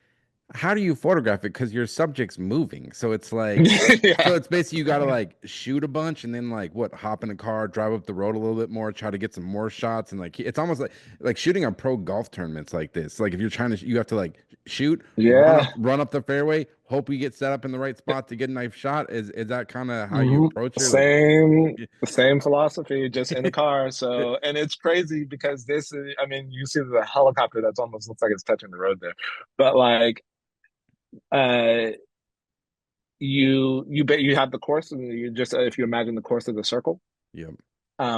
how do you photograph it? Because your subject's moving. So it's like, so Yeah. it's basically you gotta like shoot a bunch and then like what, hop in a car, drive up the road a little bit more, try to get some more shots, and like it's almost like shooting a pro golf tournaments like this. Like if you're trying to, you have to like shoot, Yeah. run up the fairway, hope you get set up in the right spot to get a nice shot. Is that kind of how you Mhm. approach it? Like, Same philosophy, just in a car. So, and it's crazy because this is, I mean, you see the helicopter that's almost looks like it's touching the road there, but like, uh, you have the course, and you just if you imagine the course of the circle, yep.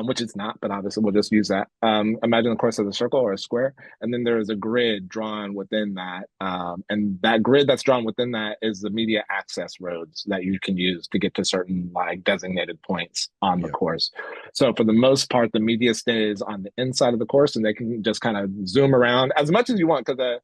which it's not, but obviously we'll just use that. Imagine the course of the circle or a square, and then there is a grid drawn within that. And that grid that's drawn within that is the media access roads that you can use to get to certain like designated points on the Yep. course. So for the most part, the media stays on the inside of the course, and they can just kind of zoom around as much as you want because the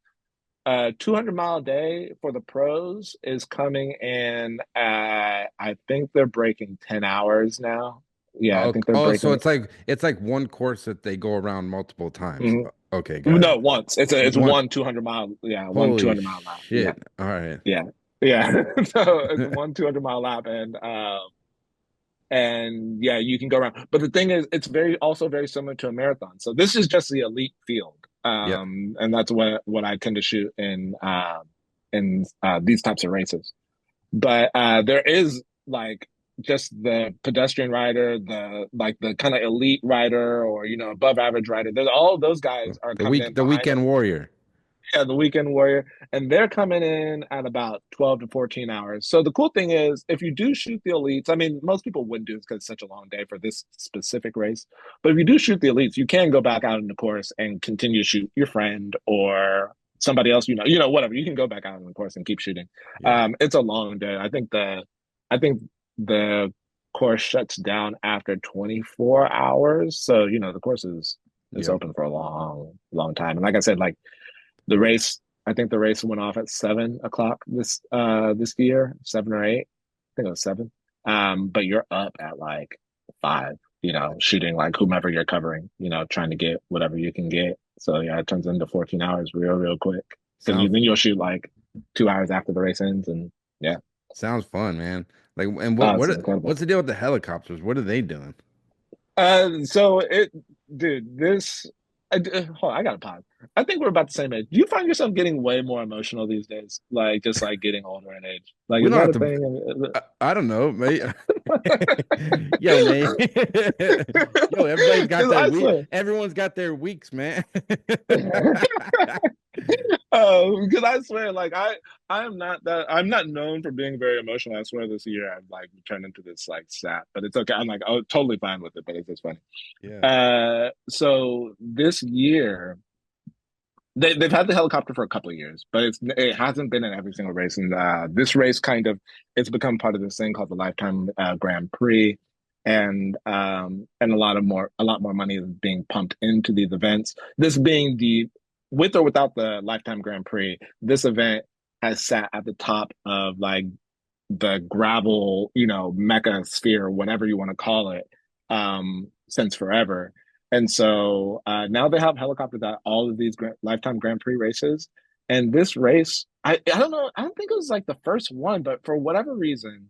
200-mile day for the pros is coming in. I think they're breaking 10 hours now. Yeah, I Oh, think they're oh, so breaking. it's like one course that they go around multiple times. Mhm. Okay, got it. No, once. It's Once. one 200-mile. Yeah, one Holy 200-mile lap. Yeah, shit. All right. yeah, yeah. So it's one 200-mile lap, and yeah, you can go around. But the thing is, it's also very similar to a marathon. So this is just the elite field, Yeah. and that's what I tend to shoot in these types of races. But there is like just the pedestrian rider, the kind of elite rider, or above average rider. There's all those guys are coming in The behind them. weekend warrior. Yeah, the weekend warrior. And they're coming in at about 12 to 14 hours. So the cool thing is if you do shoot the elites, I mean, most people wouldn't do it because it's such a long day for this specific race. But if you do shoot the elites, you can go back out in the course and continue to shoot your friend or somebody else, whatever. You can go back out in the course and keep shooting. Yeah. It's a long day. I think the course shuts down after 24 hours. So, the course is Yep. open for a long, long time. And like I said, like the race, I think the race went off at 7 o'clock this year, 7 or 8. I think it was 7. But you're up at like 5, shooting like whomever you're covering, trying to get whatever you can get. So yeah, it turns into 14 hours real, real quick. Because Sounds then you'll shoot like 2 hours after the race ends, and yeah, sounds fun, man. Like, and it's incredible. what's the deal with the helicopters? What are they doing? So dude, hold on, I gotta pause. I think we're about the same age. Do you find yourself getting way more emotional these days? Like, just like getting older in age? Like, We is don't that have a to. thing? I don't know, mate. Yo, man. Yo, everybody's got Because their I week. swear, Everyone's got their weeks, man. because I swear, like I'm not known for being very emotional. I swear this year I've like turned into this like sap, but it's okay. I'm like, oh, totally fine with it, but it's just funny. Yeah. So this year they've had the helicopter for a couple of years, but it hasn't been in every single race. And this race kind of it's become part of this thing called the Lifetime Grand Prix, and a lot more money is being pumped into these events. This being the with or without the Lifetime Grand Prix, this event has sat at the top of like the gravel, mecca sphere, whatever you want to call it, since forever. And so now they have helicopters at all of these Lifetime Grand Prix races. And this race, I don't know, I don't think it was like the first one, but for whatever reason,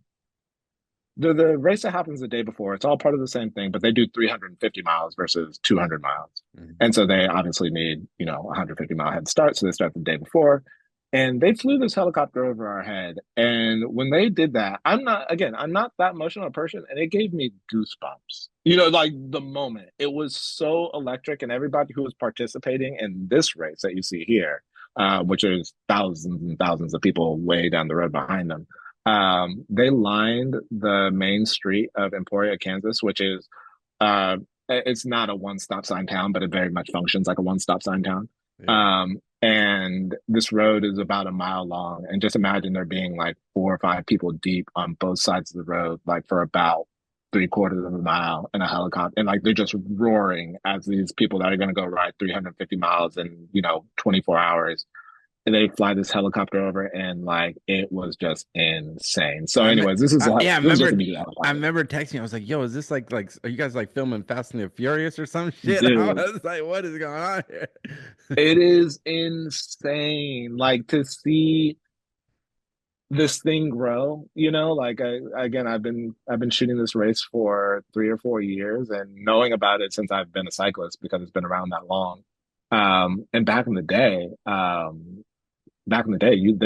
the race that happens the day before, it's all part of the same thing, but they do 350 miles versus 200 miles. Mhm. And so they obviously need, 150-mile head start. So they start the day before. And they flew this helicopter over our head. And when they did that, I'm not that emotional a person. And it gave me goosebumps. Like the moment. It was so electric. And everybody who was participating in this race that you see here, which is thousands and thousands of people way down the road behind them, they lined the main street of Emporia, Kansas, which is it's not a one stop sign town, but it very much functions like a one stop sign town. Yeah. And this road is about a mile long. And just imagine there being like 4 or 5 people deep on both sides of the road, like for about 3/4 of a mile in a helicopter. And like they're just roaring as these people that are going to go ride 350 miles in, 24 hours, and they fly this helicopter over, and like it was just insane. So, I me- anyways, yeah, this is just a media I helicopter, remember texting. I was like, "Yo, is this like are you guys like filming Fast and the Furious or some shit?" I dude. was like, "What is going on here?" It is insane, like to see this thing grow. Like again, I've been shooting this race for 3 or 4 years, and knowing about it since I've been a cyclist because it's been around that long. And back in the day, they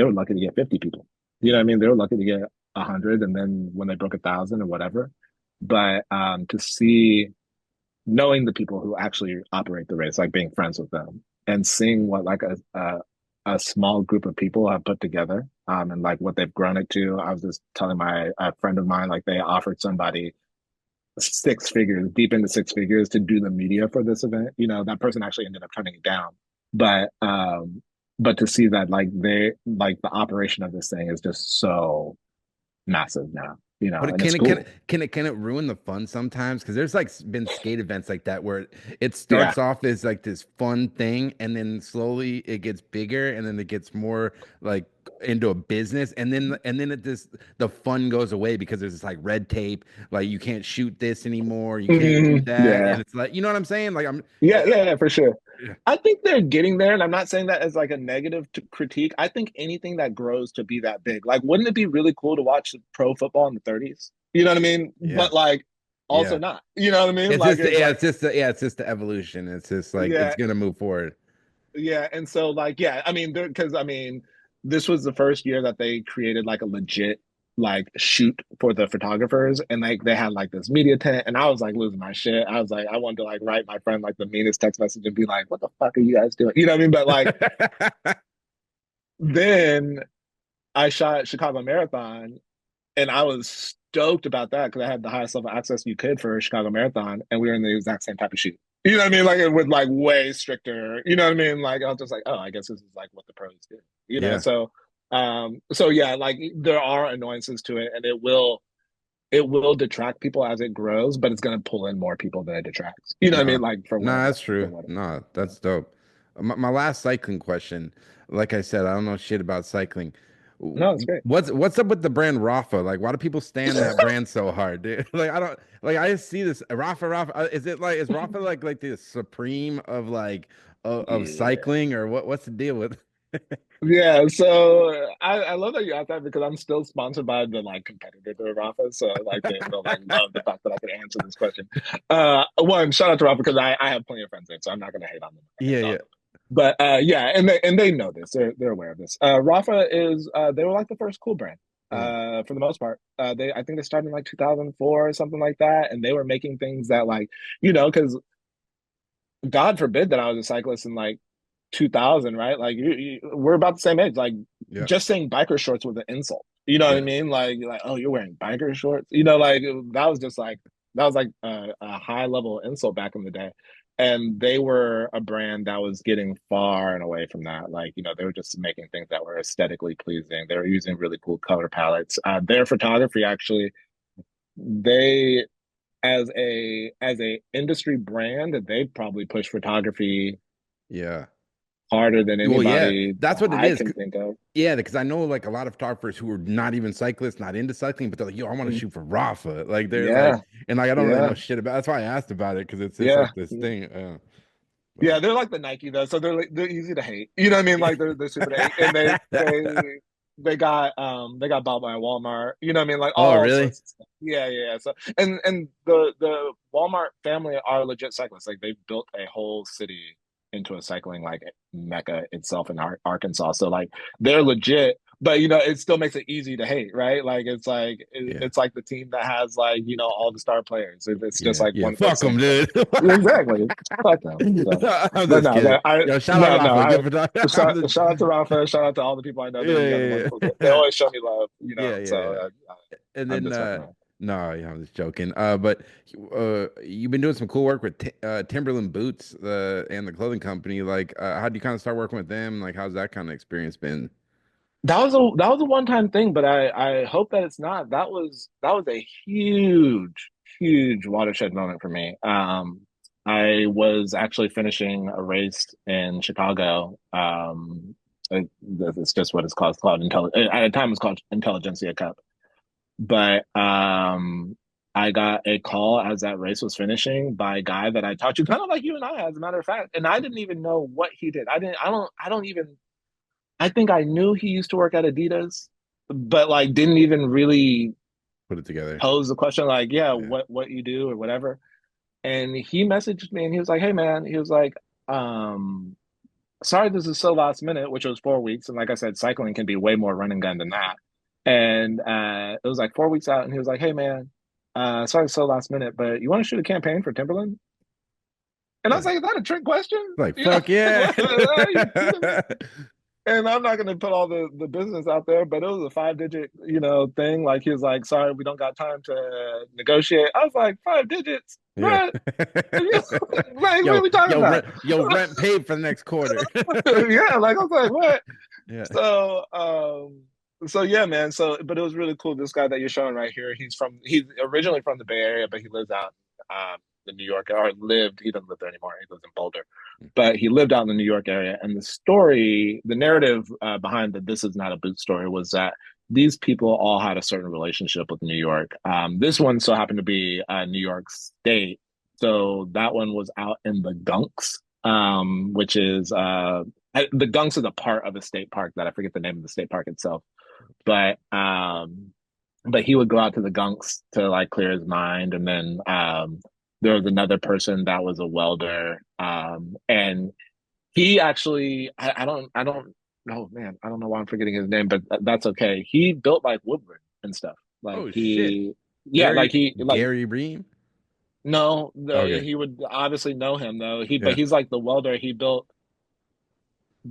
were lucky to get 50 people. You know what I Yeah. mean? They were lucky to get 100, and then when they broke 1,000 or whatever. But to see, knowing the people who actually operate the race, like being friends with them, and seeing what like a small group of people have put together, and like what they've grown it to. I was just telling a friend of mine, like they offered somebody 6 figures, deep into 6 figures, to do the media for this event. That person actually ended up turning it down. But to see that like the operation of this thing is just so massive now, But and it's cool. can it ruin the fun sometimes? Because there's like been skate events like that where it Yeah. starts off as like this fun thing, and then slowly it gets bigger, and then it gets more like into a business, and then the fun goes away because there's this like red tape, like you can't shoot this anymore, you can't do that, Yeah. and it's like you know what I'm saying? Like Yeah, yeah, yeah, for sure. yeah, I think they're getting there, and I'm not saying that as like a negative critique. I think anything that grows to be that big, like, wouldn't it be really cool to watch pro football in the 30s? You know what I mean? yeah, But like, also yeah. not. You know what I mean? It's Like, just it's like, it's just the evolution. It's just like it's yeah, gonna move forward. yeah, and so like, yeah, I mean, because I mean, this was the first year that they created like a legit like shoot for the photographers, and like they had like this media tent, and I was like losing my shit. I was like, I wanted to like write my friend like the meanest text message and be like, "What the fuck are you guys doing?" You know what I mean? But like, then I shot Chicago Marathon, and I was stoked about that because I had the highest level access you could for Chicago Marathon, and we were in the exact same type of shoot. You know what I mean? Like it with like way stricter. You know what I mean? Like I was just like, oh, I guess this is like what the pros do. You know, Yeah. so yeah, like there are annoyances to it, and it will detract people as it grows, but it's going to pull in more people than it detracts. You know what I No, mean? Like for no, whatever, that's for true. whatever. No, Yeah. that's dope. My last cycling question, like I said, I don't know shit about cycling. No, it's great. What's up with the brand Rafa? Like, why do people stand that brand so hard, dude? Like, I don't like. I just see this Rafa. Is it like is Rafa like the supreme of like of Yeah. cycling or what? What's the deal with? Yeah, so I love that you asked that because I'm still sponsored by the like competitor to Rafa. So like they'll like love the fact that I can answer this question. One, shout out to Rafa because I have plenty of friends there, so I'm not gonna hate on them or Yeah, hate on yeah, them. But yeah, and they know this. They're aware of this. Rafa is they were like the first cool brand. mm, For the most part. They I think they started in like 2004 or something like that, and they were making things that like, because God forbid that I was a cyclist in like 2000, right? Like we're about the same age. Like yeah, just saying biker shorts was an insult. You know what I yeah, mean? Like you're like, oh, you're wearing biker shorts. You know, like that was just like that was like a high level insult back in the day. And they were a brand that was getting far and away from that. Like, they were just making things that were aesthetically pleasing. They were using really cool color palettes. Their photography actually, they as a industry brand, they probably push photography yeah. harder than Well, yeah, anybody that's that what it I is. can think of. Yeah, because I know like a lot of photographers who are not even cyclists, not into cycling, but they're like, "Yo, I want to Mm. shoot for Rafa." Like they're like, Yeah, and like I don't really know yeah, shit about. That's why I asked about it because it's yeah, like this yeah. thing. Yeah, But they're like the Nike though, so they're easy to hate. You know what I mean? yeah. Like they're super to hate, and they got bought by Walmart. You know what I mean? Like Oh, all really? sorts of stuff. Yeah, yeah. Yeah. So and the Walmart family are legit cyclists. Like they built a whole city into a cycling like mecca itself in Arkansas. So like they're legit. But it still makes it easy to hate, right? Like Yeah, it's like the team that has like all the star players. It's just yeah, like yeah. one of those Fuck them, things. But dude. exactly. Fuck them. So, I'm but just no, kidding. no, I Yo, shout out no, no, Rafa, I good photographer. I'm shout, just, shout out to Rafa, shout out to all the people I know there. You guys are yeah, wonderful. yeah, They yeah, always show me love, yeah, yeah, so yeah. And I'm then just fucking around. no, yeah, I'm just joking. But you've been doing some cool work with Timberland Boots, and the clothing company. Like, how do you kind of start working with them? Like, how's that kind of experience been? That was a one-time thing, but I hope that it's not. That was a huge watershed moment for me. I was actually finishing a race in Chicago. It's just what it's called. It's called at the time it's called Intelligentsia Cup. But I got a call as that race was finishing by a guy that I talked to, kind of like you and I, as a matter of fact. And I didn't even know what he did. I don't even, I think I knew he used to work at Adidas, but like didn't even really Put it together. pose the question like, yeah, Yeah. what you do or whatever. And he messaged me and he was like, hey man, he was like, um, sorry this is so last minute, which was 4 weeks. And like I said, cycling can be way more run and gun than that. And it was like 4 weeks out, and he was like, "Hey man, sorry it's so last minute, but you want to shoot a campaign for Timberland?" And I was Like, like, "Is that a trick question?" like fuck Like, yeah. what, are you kidding me? And I'm not going to put all the business out there, but it was a 5 digit, thing. Like he was like, "Sorry, we don't got time to negotiate." I was like, 5 digits, Yeah. what? Like, what are Yo, we talking about? rent paid for the next quarter. Yeah, like I was like, what? Yeah. So, so yeah, man. So, but it was really cool. This guy that you're showing right here, he's originally from the Bay Area, but he lives out the New York, or lived. He doesn't live there anymore. He lives in Boulder, but he lived out in the New York area. And the narrative behind the "This is not a boot" story was that these people all had a certain relationship with New York. This one so happened to be New York State, so that one was out in the Gunks, which is the Gunks is a part of a state park that I forget the name of the state park itself, but he would go out to the Gunks to like clear his mind, and then there was another person that was a welder, and he actually I don't oh man, I don't know why I'm forgetting his name, but that's okay. He built like woodwork and stuff. Like Oh shit. he yeah, Gary like Gary Ream? no, Okay. he would obviously know him though. But Yeah. he's like the welder. He built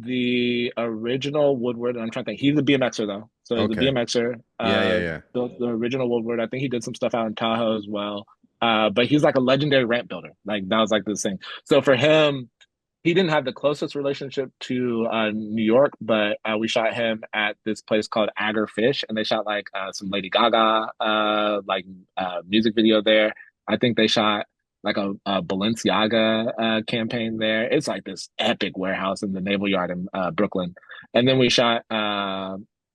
the original Woodward, and I'm trying to think. He's a BMXer though, so he's a Okay. BMXer. Yeah, yeah, yeah. Built the original Woodward. I think he did some stuff out in Tahoe as well. But he's like a legendary ramp builder. Like that was like this thing. So for him, he didn't have the closest relationship to New York, but we shot him at this place called Agar Fish, and they shot like some Lady Gaga music video there. I think they shot like a Balenciaga campaign there. It's like this epic warehouse in the Naval Yard in Brooklyn, and then we shot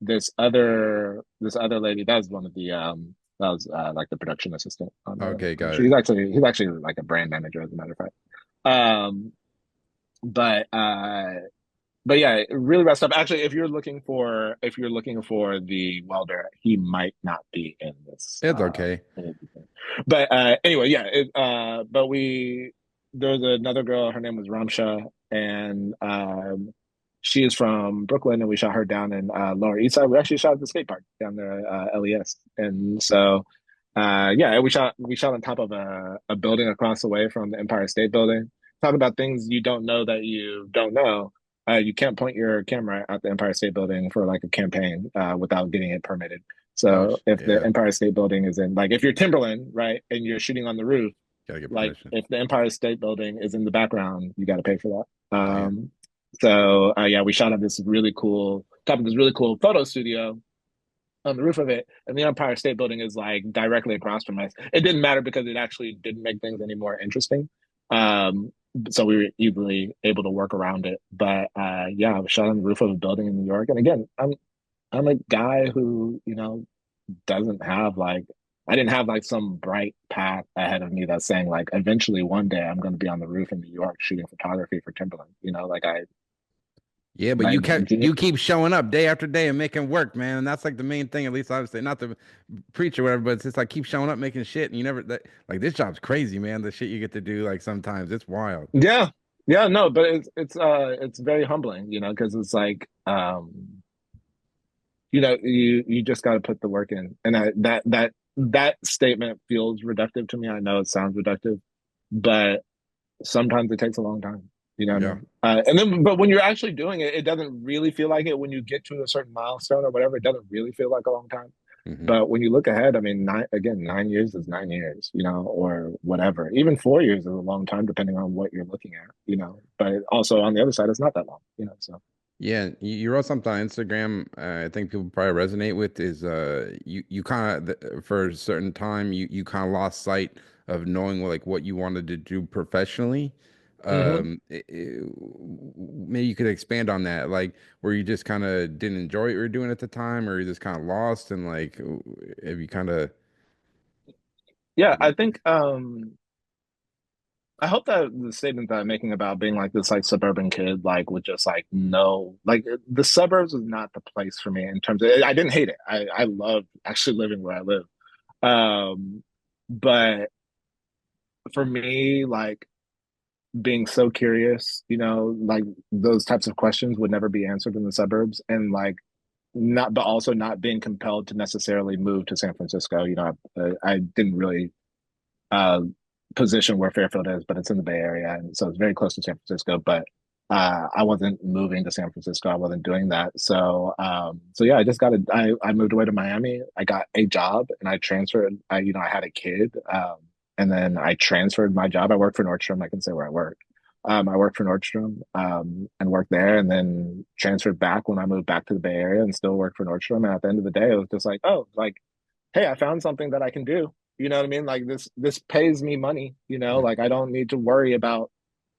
this other lady. That was one of the that was like the production assistant on Okay, the got shoot. it. He's actually like a brand manager, as a matter of fact. Um, but yeah, really messed up. Actually, if you're looking for the welder, he might not be in this. It's okay. But anyway, yeah. But there's another girl. Her name was Ramsha, and she is from Brooklyn, and we shot her down in Lower East Side. We actually shot at the skate park down there, LES, and so yeah, we shot on top of a building across the way from the Empire State Building. Talk about things you don't know that you don't know. You can't point your camera at the Empire State Building for like a campaign without getting it permitted. Oh, So if the yeah. Empire State Building is in, like, if you're Timberland, right, and you're shooting on the roof, Gotta get like permission. if the Empire State Building is in the background, you got to pay for that. Damn. So yeah, we shot at this really cool, top of this really cool photo studio on the roof of it, and the Empire State Building is like directly across from us. It didn't matter because it actually didn't make things any more interesting. Um, so we were easily able to work around it. But yeah, I was shot on the roof of a building in New York. And again, I'm a guy who, doesn't have like I didn't have like some bright path ahead of me that's saying like eventually one day I'm going to be on the roof in New York shooting photography for Timberland. Like Yeah, but my you keep showing up day after day and making work, man. And that's like the main thing, at least I would say. Not to preach or whatever, but it's just like keep showing up making shit and you never like this job's crazy, man. The shit you get to do, like sometimes it's wild. Yeah. Yeah, no, but it's very humbling, because it's like you just got to put the work in. And that statement feels reductive to me. I know it sounds reductive, but sometimes it takes a long time. You know what I Yeah. mean? But when you're actually doing it, it doesn't really feel like it. When you get to a certain milestone or whatever, it doesn't really feel like a long time. Hmm. But when you look ahead, I mean, 9 years is 9 years, or whatever. Even 4 years is a long time, depending on what you're looking at. But also on the other side, it's not that long. So. Yeah, you wrote something on Instagram. I think people probably resonate with is you kind of for a certain time you kind of lost sight of knowing like what you wanted to do professionally. Hmm. Maybe you could expand on that, like where you just kind of didn't enjoy what you were doing at the time, or you just kind of lost and like have you kind of Yeah, I think I hope that the statement that I'm making about being like this like suburban kid, like with just like no, like the suburbs is not the place for me in terms of I didn't hate it. I love actually living where I live. Um, but for me, like being so curious, like those types of questions would never be answered in the suburbs, and like not, but also not being compelled to necessarily move to San Francisco. I didn't really uh, position where Fairfield is, but it's in the Bay Area, and so it's very close to San Francisco. But I wasn't moving to San Francisco. I wasn't doing that. So yeah, I moved away to Miami. I got a job, and I transferred. I had a kid, and then I transferred my job. I worked for Nordstrom. I can say where I worked. I worked for Nordstrom and worked there, and then transferred back when I moved back to the Bay Area, and still worked for Nordstrom. And at the end of the day, it was just like, oh, like, hey, I found something that I can do. You know what I mean? Like this pays me money, like I don't need to worry about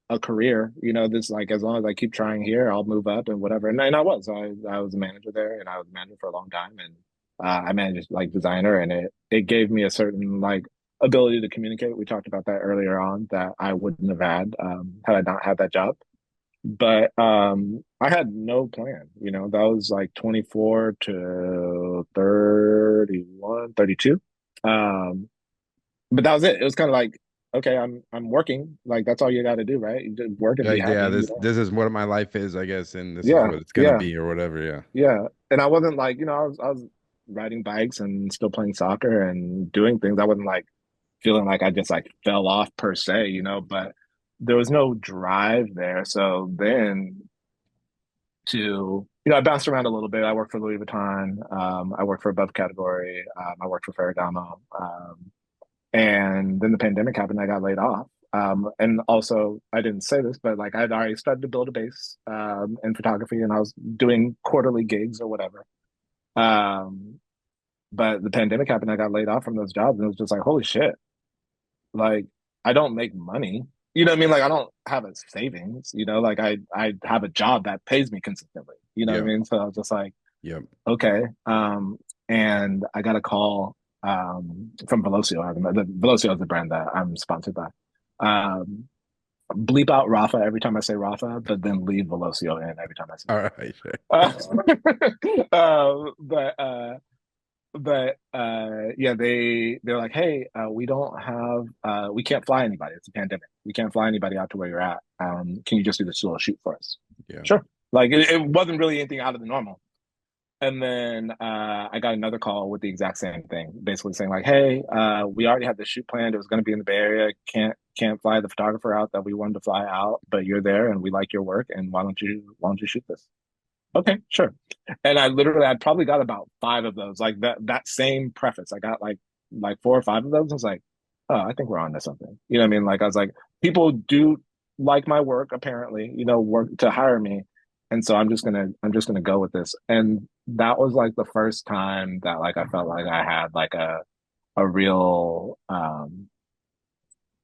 a career. This, like, as long as I keep trying here, I'll move up and whatever. And I was a manager there, and I was a manager for a long time, and I managed like designer, and it gave me a certain like ability to communicate. We talked about that earlier on that I wouldn't have had I not had that job. But I had no plan. That was like 24 to 31, 32. Um, but that was it. It was kind of like, okay, I'm working. Like that's all you got to do, right? You just work and be like happy. yeah, this is what my life is, I guess, and this is Yeah, what it's gonna yeah, be or whatever. Yeah. yeah. And I wasn't like, I was riding bikes and still playing soccer and doing things. I wasn't like feeling like I just like fell off per se, but there was no drive there. So then I bounced around a little bit. I worked for Louis Vuitton. I worked for Above Category. I worked for Ferragamo. And then the pandemic happened. I got laid off. And also, I didn't say this, but like I'd already started to build a base in photography, and I was doing quarterly gigs or whatever. Um, but the pandemic happened. I got laid off from those jobs, and it was just like, holy shit! Like I don't make money. You know what I mean? Like I don't have a savings. Like I have a job that pays me consistently. You know what I Yep. mean? So I was just like, Yep. okay. And I got a call from Velocio. Velocio is the brand that I'm sponsored by. Um, Bleep out Rafa every time I say Rafa, but then leave Velocio in every time I say All right. Sure. it. But yeah, they're like, hey, we can't fly anybody. It's a pandemic. We can't fly anybody out to where you're at. Can you just do this little shoot for us? Yeah. Sure. Like it wasn't really anything out of the normal. And then I got another call with the exact same thing, basically saying like, "Hey, we already had the shoot planned. It was going to be in the Bay Area. Can't fly the photographer out that we wanted to fly out, but you're there and we like your work. And why don't you shoot this?" Okay, sure. And I probably got about five of those, like that same preface. I got like four or five of those. I was like, oh, I think we're on to something. You know what I mean? Like I was like, people do like my work apparently. Work to hire me, and so I'm just gonna go with this. And that was like the first time that like I felt like I had like a real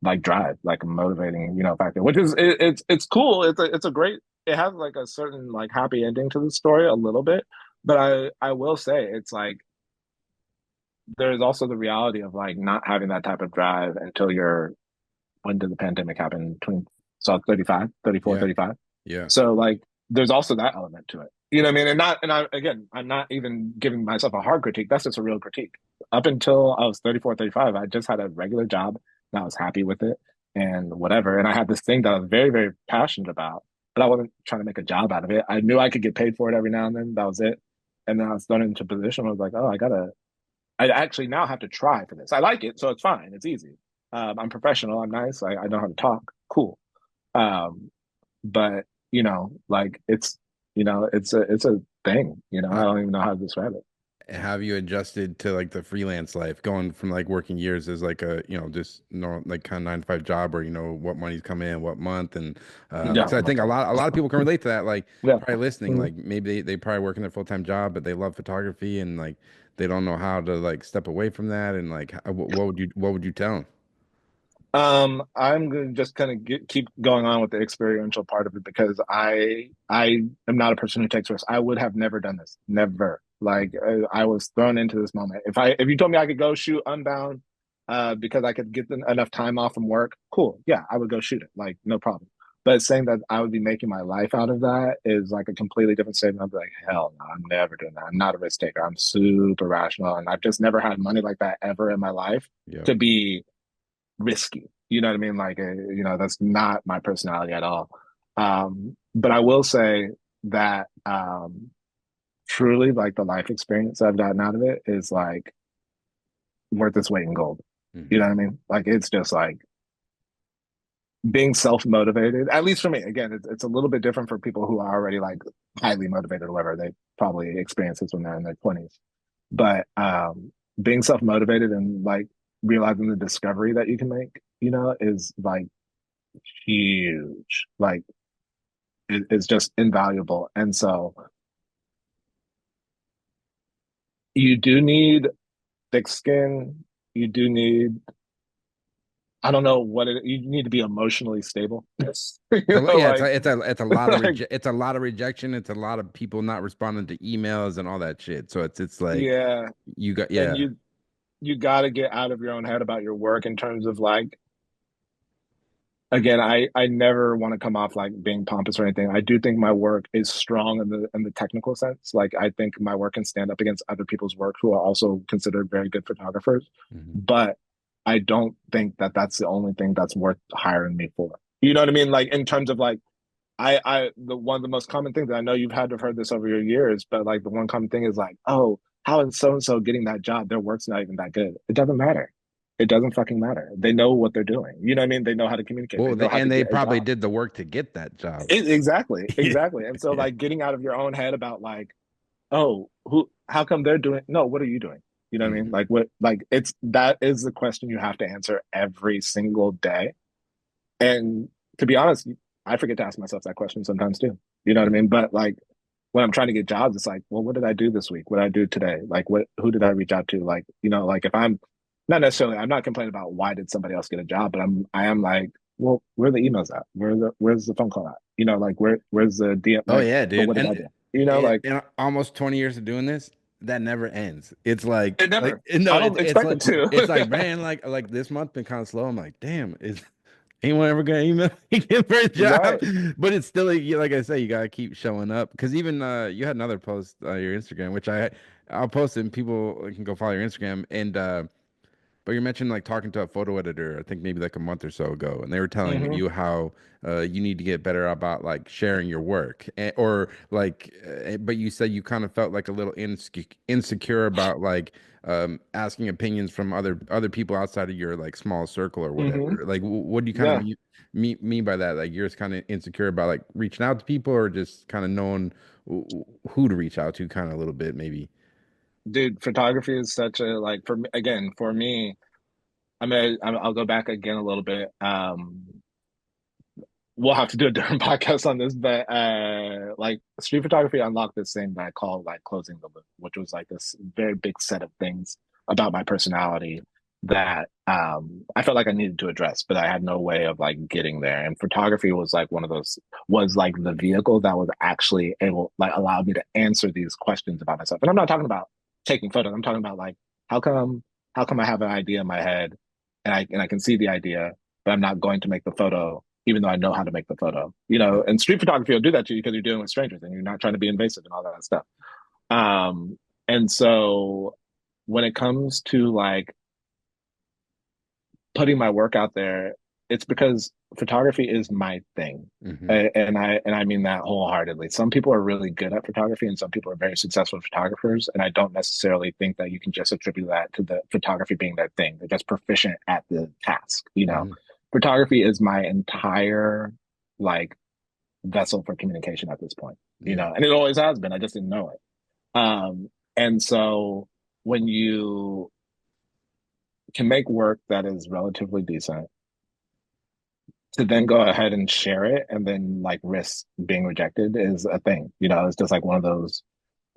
like drive, like a motivating, factor, which is it's cool. It's a great, it has like a certain like happy ending to the story a little bit, but I will say it's like there's also the reality of like not having that type of drive until you're when did the pandemic happen? So 35, 34, Yeah. 35. Yeah. So like there's also that element to it. You know what I mean? I'm not even giving myself a hard critique. That's just a real critique. Up until I was 34, 35, I just had a regular job and I was happy with it and whatever. And I had this thing that I was very, very passionate about, but I wasn't trying to make a job out of it. I knew I could get paid for it every now and then. That was it. And then I was thrown into a position where I was like, oh, I actually now have to try for this. I like it, so it's fine. It's easy. I'm professional. I'm nice. I know how to talk. Cool. Um, but like it's a thing. I How, don't even know how to describe it. have you adjusted to like the freelance life, going from like working years as like a, just like kind of 9 to 5 job where you know what money's coming in, what month, and like Yeah, so I think most a definitely. lot of people can relate to that. Like Yeah. probably listening, Mhm. like maybe they probably work in their full-time job, but they love photography and like they don't know how to like step away from that. And like, what would you tell them? I'm gonna just kind of keep going on with the experiential part of it because I am not a person who takes risks. I would have never done this, never. Like I was thrown into this moment. If you told me I could go shoot Unbound, because I could get enough time off from work, cool. Yeah, I would go shoot it, like no problem. But saying that I would be making my life out of that is like a completely different statement. I'd be like, hell no, I'm never doing that. I'm not a risk taker. I'm super rational, and I've just never had money like that ever in my life Yep. to be risky. You know what I mean? Like, that's not my personality at all. But I will say that truly, like, the life experience I've gotten out of it is like worth its weight in gold. You Hmm. know what I mean? Like, it's just like being self-motivated, at least for me. Again, it's a little bit different for people who are already like highly motivated or whatever. They probably experience this when they're in their 20s. But being self-motivated and like realizing the discovery that you can make, is like huge. Like it's just invaluable. And so you do need thick skin. You do need, I don't know you need to be emotionally stable. Yeah, Like, it's a lot of like, it's a lot of rejection. It's a lot of people not responding to emails and all that shit. So it's like yeah. you got And yeah. you got to get out of your own head about your work in terms of like, again, I never want to come off like being pompous or anything. I do think my work is strong in the technical sense. Like I think my work can stand up against other people's work who are also considered very good photographers. Mhm. But I don't think that that's the only thing that's worth hiring me for. You know what I mean? Like in terms of like the one of the most common things that I know you've had to have heard this over your years, but like the one common thing is like, oh, how is so and so getting that job? Their work's not even that good. It doesn't matter. It doesn't fucking matter. They know what they're doing. You know what I mean? They know how to communicate. They Well, know how to and they get a probably job. did the work to get that job. Exactly, Yeah. exactly. And so Yeah. like getting out of your own head about like, oh, how come they're doing? No, what are you doing? You know what I mean? Mhm. Like what? Like it's that is the question you have to answer every single day. And to be honest, I forget to ask myself that question sometimes too. You know what I Mhm. mean? But like when I'm trying to get jobs, it's like, well, what did I do this week? What did I do today? Like who did I reach out to? Like, like if I'm not necessarily, I'm not complaining about why did somebody else get a job, but I am like, well, where are the emails at? Where's the phone call at? Like where's the DM? Oh Like, yeah, but dude. what did I do? And Like in almost 20 years of doing this, that never ends. It's it like never. no, I don't expect it it's like to. man, like this month been kind of slow. I'm like, damn, is anyone ever gonna email me again for a job? Right. But it's still like I say, you gotta keep showing up because even you had another post on your Instagram, which I'll post it and people can go follow your Instagram and but you mentioned like talking to a photo editor, I think maybe like a month or so ago, and they were telling Hmm. you how you need to get better about like sharing your work, or like, but you said you kind of felt like a little insecure about like asking opinions from other people outside of your like small circle or Hmm. whatever. Like, what do you kind of Yeah. mean by that? Like, you're just kind of insecure about like reaching out to people, or just kind of knowing who to reach out to, kind of a little bit maybe. Dude, photography is such a like for me again, for me, I'll go back again a little bit. We'll have to do a different podcast on this, but like street photography unlocked this thing that I call like closing the loop, which was like this very big set of things about my personality that I felt like I needed to address, but I had no way of like getting there. And photography was like one of those was like the vehicle that was actually able like allowed me to answer these questions about myself. And I'm not talking about taking photos. I'm talking about like how come how come I have an idea in my head and I can see the idea, but I'm not going to make the photo even though I know how to make the photo. And street photography will do that to you because you're dealing with strangers and you're not trying to be invasive and all that stuff. Um, and so when it comes to like putting my work out there, it's because photography is my thing. Hmm. And I mean that wholeheartedly. Some people are really good at photography and some people are very successful photographers. And I don't necessarily think that you can just attribute that to the photography being their thing. They're just proficient at the task. Hmm. Photography is my entire like vessel for communication at this point, Yeah. and it always has been. I just didn't know it. And so when you can make work that is relatively decent, to then go ahead and share it and then like risk being rejected is a thing. It's just like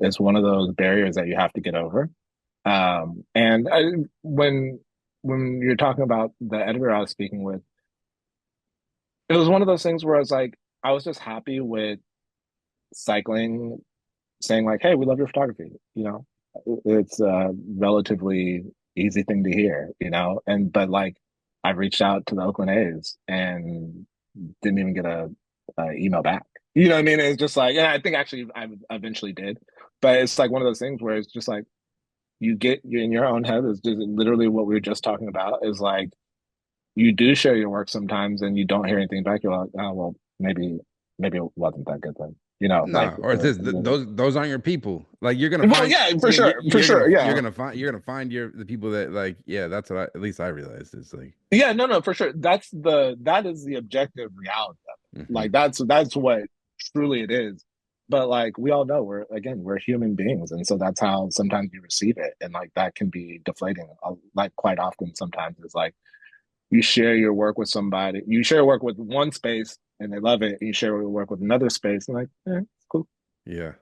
it's one of those barriers that you have to get over. And when you're talking about the editor I was speaking with, it was one of those things where I was just happy with cycling saying like, "Hey, we love your photography." It's a relatively easy thing to hear, and but like I reached out to the Oakland A's and didn't even get a email back. You know what I mean? It's just like, yeah, I think actually I eventually did, but it's like one of those things where it's just like you in your own head is just literally what we were just talking about is like you do share your work sometimes and you don't hear anything back. You're like, oh well, maybe it wasn't that good then. No, or it's just those aren't your people. Like you're gonna well, find yeah, for sure, yeah. you're gonna find the people that like yeah. That's what at least I realized. It's like Yeah, no, no, for sure. That is the objective reality of it. hmm Like that's what truly it is. But like we all know we're human beings, and so that's how sometimes you receive it, and like that can be deflating. Like quite often, sometimes it's like you share your work with somebody, you share work with one space, and they love it, and you share your work with another space, and like, it's cool. yeah.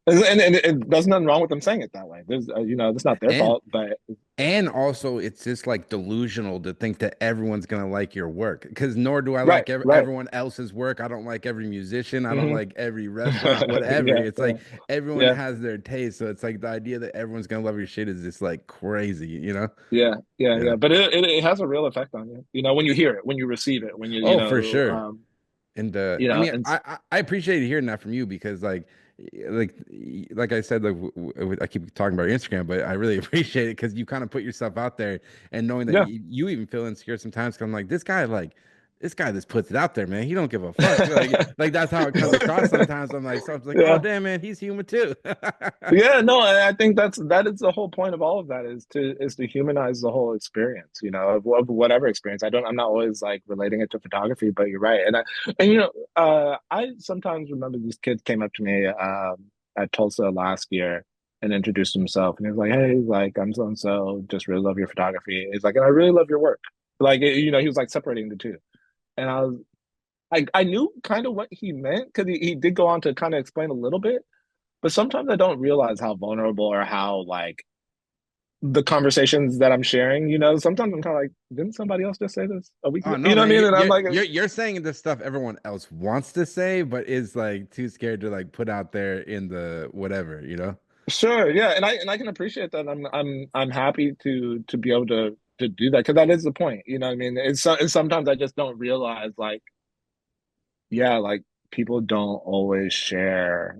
And there's nothing wrong with them saying it that way. There's, it's not their And fault, but And also, it's just like delusional to think that everyone's gonna like your work. Because nor do I right, like right. everyone else's work. I don't like every musician. I don't Hmm. like every restaurant, whatever. Yeah, It's yeah, like everyone yeah. has their taste. So it's like the idea that everyone's gonna love your shit is just like crazy, you know? Yeah, yeah, Yeah. yeah. But it has a real effect on you. When you hear it, when you receive it, when Oh, for sure. And I mean, and I appreciate hearing that from you because like like I said, like I keep talking about your Instagram, but I really appreciate it because you kind of put yourself out there and knowing that yeah, you even feel insecure sometimes. 'Cause I'm like, this guy like this guy just puts it out there, man. He don't give a fuck. Like that's how it comes across sometimes. So I'm like, oh Yeah. damn, man, he's human too. Yeah, no, and I think that is the whole point of all of that is to humanize the whole experience, of whatever experience. I'm not always like relating it to photography, but you're right. I sometimes remember these kids came up to me at Tulsa last year and introduced himself, and he was like, "Hey, he's like, I'm so and so, just really love your photography." He's like, "And I really love your work." He was like separating the two, and I knew kind of what he meant because he did go on to kind of explain a little bit. But sometimes I don't realize how vulnerable or how like the conversations that I'm sharing, sometimes I'm kind of like, didn't somebody else just say this a week Oh ago? no, You know what I man, mean? And I'm like, you're saying the stuff everyone else wants to say, but is like too scared to like put out there in the whatever, you know? sure, yeah, and I can appreciate that. I'm happy to be able to do that because that is the point. You know what I mean? And sometimes I just don't realize like yeah, like people don't always share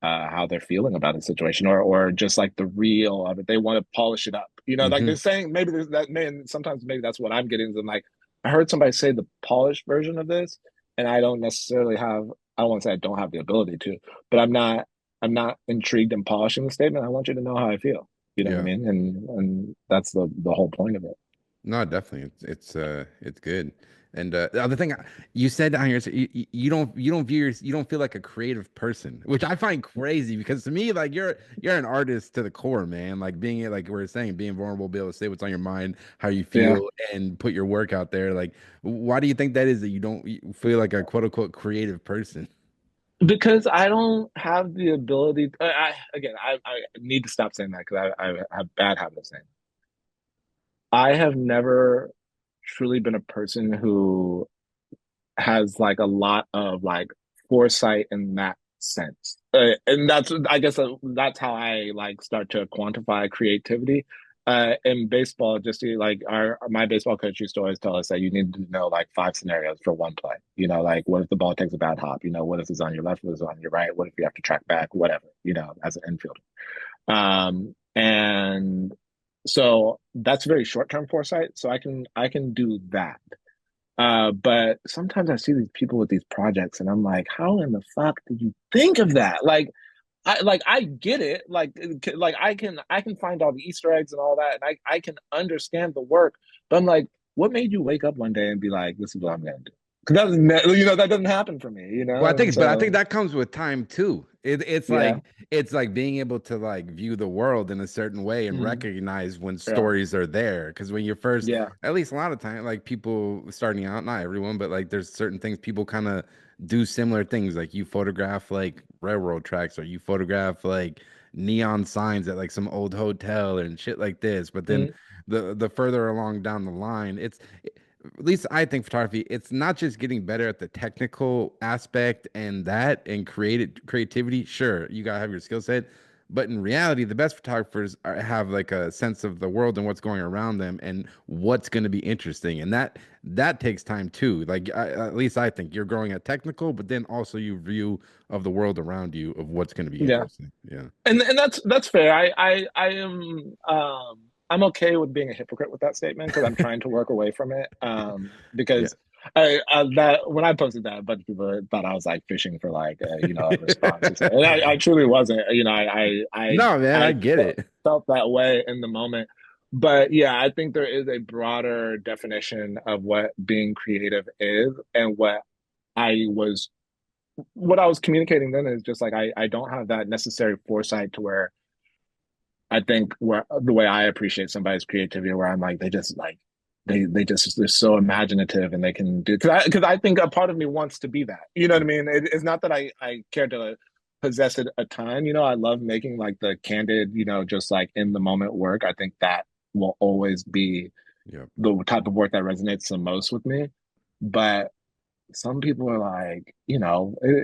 how they're feeling about a situation or just like the real of it. They want to polish it up. Like Hmm. they're saying maybe there's that man, sometimes maybe that's what I'm getting is I'm like, I heard somebody say the polished version of this, and I don't necessarily have I don't want to say I don't have the ability to, but I'm not intrigued in polishing the statement. I want you to know how I feel. You know what I Yeah. mean? And that's the whole point of it. No, definitely. It's good. And the other thing you said on here, so you don't feel like a creative person, which I find crazy because to me, like you're an artist to the core, man. Like being like we are saying, being vulnerable, be able to say what's on your mind, how you Yeah. feel, and put your work out there. Like, why do you think that is that you feel like a quote unquote creative person? Because I don't have the ability. Again, I need to stop saying that because I have bad habit of saying. I have never truly been a person who has like a lot of like foresight in that sense. And that's I guess that's how I like start to quantify creativity. In baseball, just to, like our my baseball coach used to always tell us that you need to know like five scenarios for one play. Like what if the ball takes a bad hop? What if it's on your left, what if it's on your right? What if you have to track back? Whatever, as an infielder. And so that's very short-term foresight. So I can do that. But sometimes I see these people with these projects, and I'm like, how in the fuck did you think of that? I get it. Like I can find all the Easter eggs and all that, and I can understand the work. But I'm like, what made you wake up one day and be like, this is what I'm gonna do? Because that doesn't happen for me, Well, And but I think so that comes with time too. yeah, It's like being able to like view the world in a certain way and mm, recognize when yeah, stories are there. Because when you're first, yeah, at least a lot of time, like people starting out, not everyone, but like there's certain things people kind of do similar things. Like you photograph like railroad tracks or you photograph like neon signs at like some old hotel and shit like this. But then mm, the further along down the line, at least I think photography, it's not just getting better at the technical aspect and creativity. Sure, you gotta have your skill set, but in reality, the best photographers have like a sense of the world and what's going around them and what's going to be interesting, and that takes time too. At least I think you're growing at technical, but then also your view of the world around you of what's going to be yeah. interesting. Yeah, And that's fair. I am I'm okay with being a hypocrite with that statement because I'm trying to work away from it. yeah. Because I that when I posted that, a bunch of people thought I was like fishing for like a response, and I truly wasn't. No, man, I I get it. felt that way in the moment. But yeah, I think there is a broader definition of what being creative is, and I was what I was communicating then is just like I don't have that necessary foresight to where I think where the way I appreciate somebody's creativity, where I'm like they just like they're so imaginative and they can do because I think a part of me wants to be that. You know what I mean? It's not that I care to possess it a ton. I love making like the candid, just like in the moment work. I think that will always be Yeah. the type of work that resonates the most with me. But some people are like,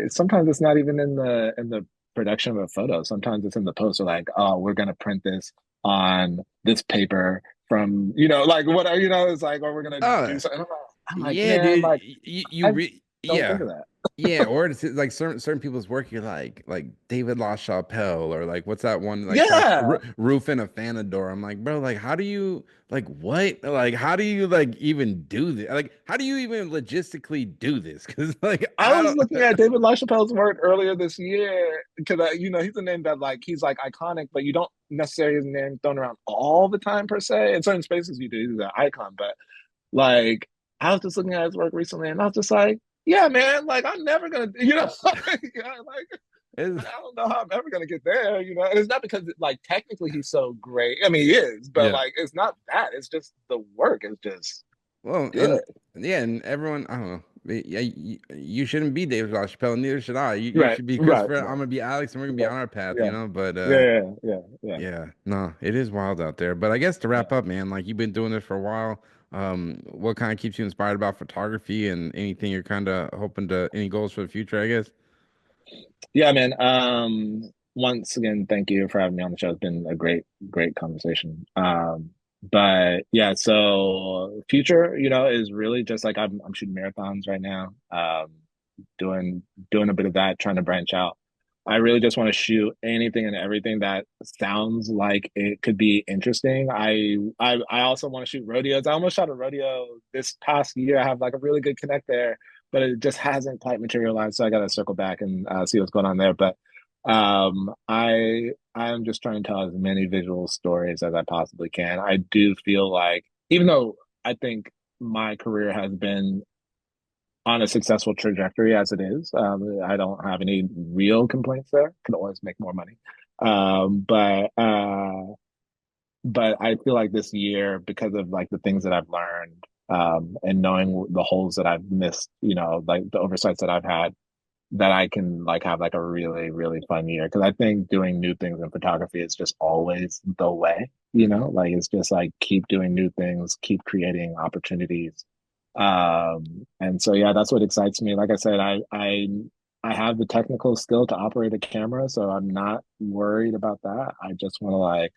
sometimes it's not even in the production of a photo. Sometimes it's in the post. Or like, oh, we're gonna print this on this paper from, like what it's like, or we're gonna do Oh, something. I'm like, yeah, man, dude. like I don't think Yeah. of that. Yeah, or it's like certain people's work. You're like David LaChapelle, or like what's that one like Yeah, roof and a Fanador. I'm like, bro, like how do you like what? Like how do you like even do this? Like how do you even logistically do this? Because like I I was don't. looking at David LaChapelle's work earlier this year because he's a name that like he's like iconic, but you don't necessarily his name thrown around all the time per se. In certain spaces, you do. He's an icon, but like I was just looking at his work recently, and I was just like, yeah, man, like I'm never gonna, like It's, I don't know how I'm ever gonna get there, And it's not because like technically he's so great. I mean, he is, but yeah. like it's not that. It's just the work is just Well, good. and yeah, and everyone, I don't know. Yeah, you shouldn't be David LaChapelle, neither should I. You Right, should be right, Christopher. I'm right, gonna be Alex, and we're gonna be right. on our path, Yeah, But yeah. yeah, no, it is wild out there. But I guess to wrap Yeah. up, man, like you've been doing this for a while. What kind of keeps you inspired about photography and anything you're kind of hoping to, any goals for the future, I guess? Yeah, man. Once again, thank you for having me on the show. It's been a great conversation. But yeah, so future, is really just like I'm shooting marathons right now. Doing doing a bit of that, trying to branch out. I really just want to shoot anything and everything that sounds like it could be interesting. I also want to shoot rodeos. I almost shot a rodeo this past year. I have like a really good connect there, but it just hasn't quite materialized. So I got to circle back and see what's going on there. But I am just trying to tell as many visual stories as I possibly can. I do feel like even though I think my career has been on a successful trajectory as it is. I don't have any real complaints there. Could always make more money. Um, but uh, but I feel like this year, because of like the things that I've learned, and knowing the holes that I've missed, like the oversights that I've had, that I can like have like a really fun year. Because I think doing new things in photography is just always the way. Like it's just like keep doing new things, keep creating opportunities. And so yeah, that's what excites me. Like I said, I have the technical skill to operate a camera, so I'm not worried about that. I just want to like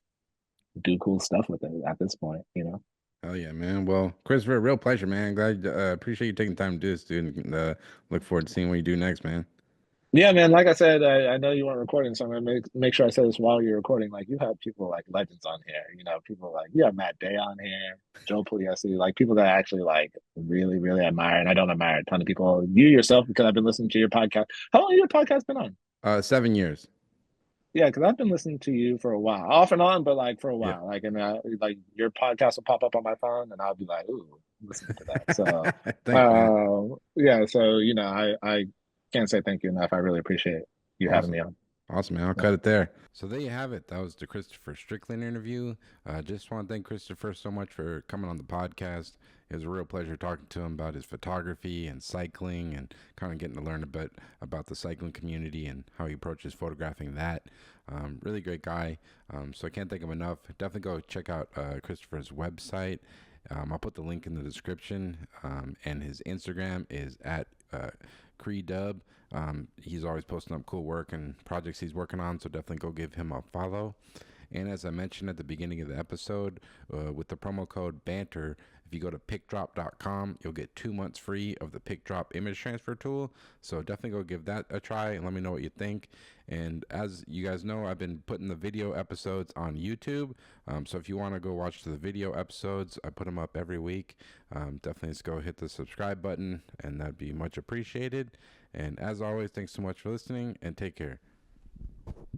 do cool stuff with it at this point. Oh yeah, man. Well, Christopher, real pleasure, man. Glad appreciate you taking time to do this, dude. And, look forward to seeing what you do next, man. Yeah, man. Like I said, I know you weren't recording, so I'm gonna make sure I say this while you're recording. Like you have people like legends on here. People like you have Matt Day on here, Joe Pugliese, like people that I actually like really admire, and I don't admire a ton of people. You yourself, because I've been listening to your podcast. How long has your podcast been on? 7 years. Yeah, because I've been listening to you for a while, off and on, but like for a Yeah. while. Like, and like your podcast will pop up on my phone, and I'll be like, "Ooh, listening to that." So, Thanks, man. yeah. So I can't say thank you enough. I really appreciate you having Awesome. me on. Awesome, man. I'll Yeah. cut it there. So there you have it. That was the Christopher Stricklen interview. Just want to thank Christopher so much for coming on the podcast. It was a real pleasure talking to him about his photography and cycling and kind of getting to learn a bit about the cycling community and how he approaches photographing that. Really great guy. So I can't thank him enough. Definitely go check out Christopher's website. I'll put the link in the description. And his Instagram is at Creedub. He's always posting up cool work and projects he's working on, so definitely go give him a follow. And as I mentioned at the beginning of the episode, with the promo code BANTER, if you go to pickdrop.com, you'll get 2 months free of the PickDrop image transfer tool. So definitely go give that a try and let me know what you think. And as you guys know, I've been putting the video episodes on YouTube. So if you want to go watch the video episodes, I put them up every week. Definitely just go hit the subscribe button, and that'd be much appreciated. And as always, thanks so much for listening, and take care.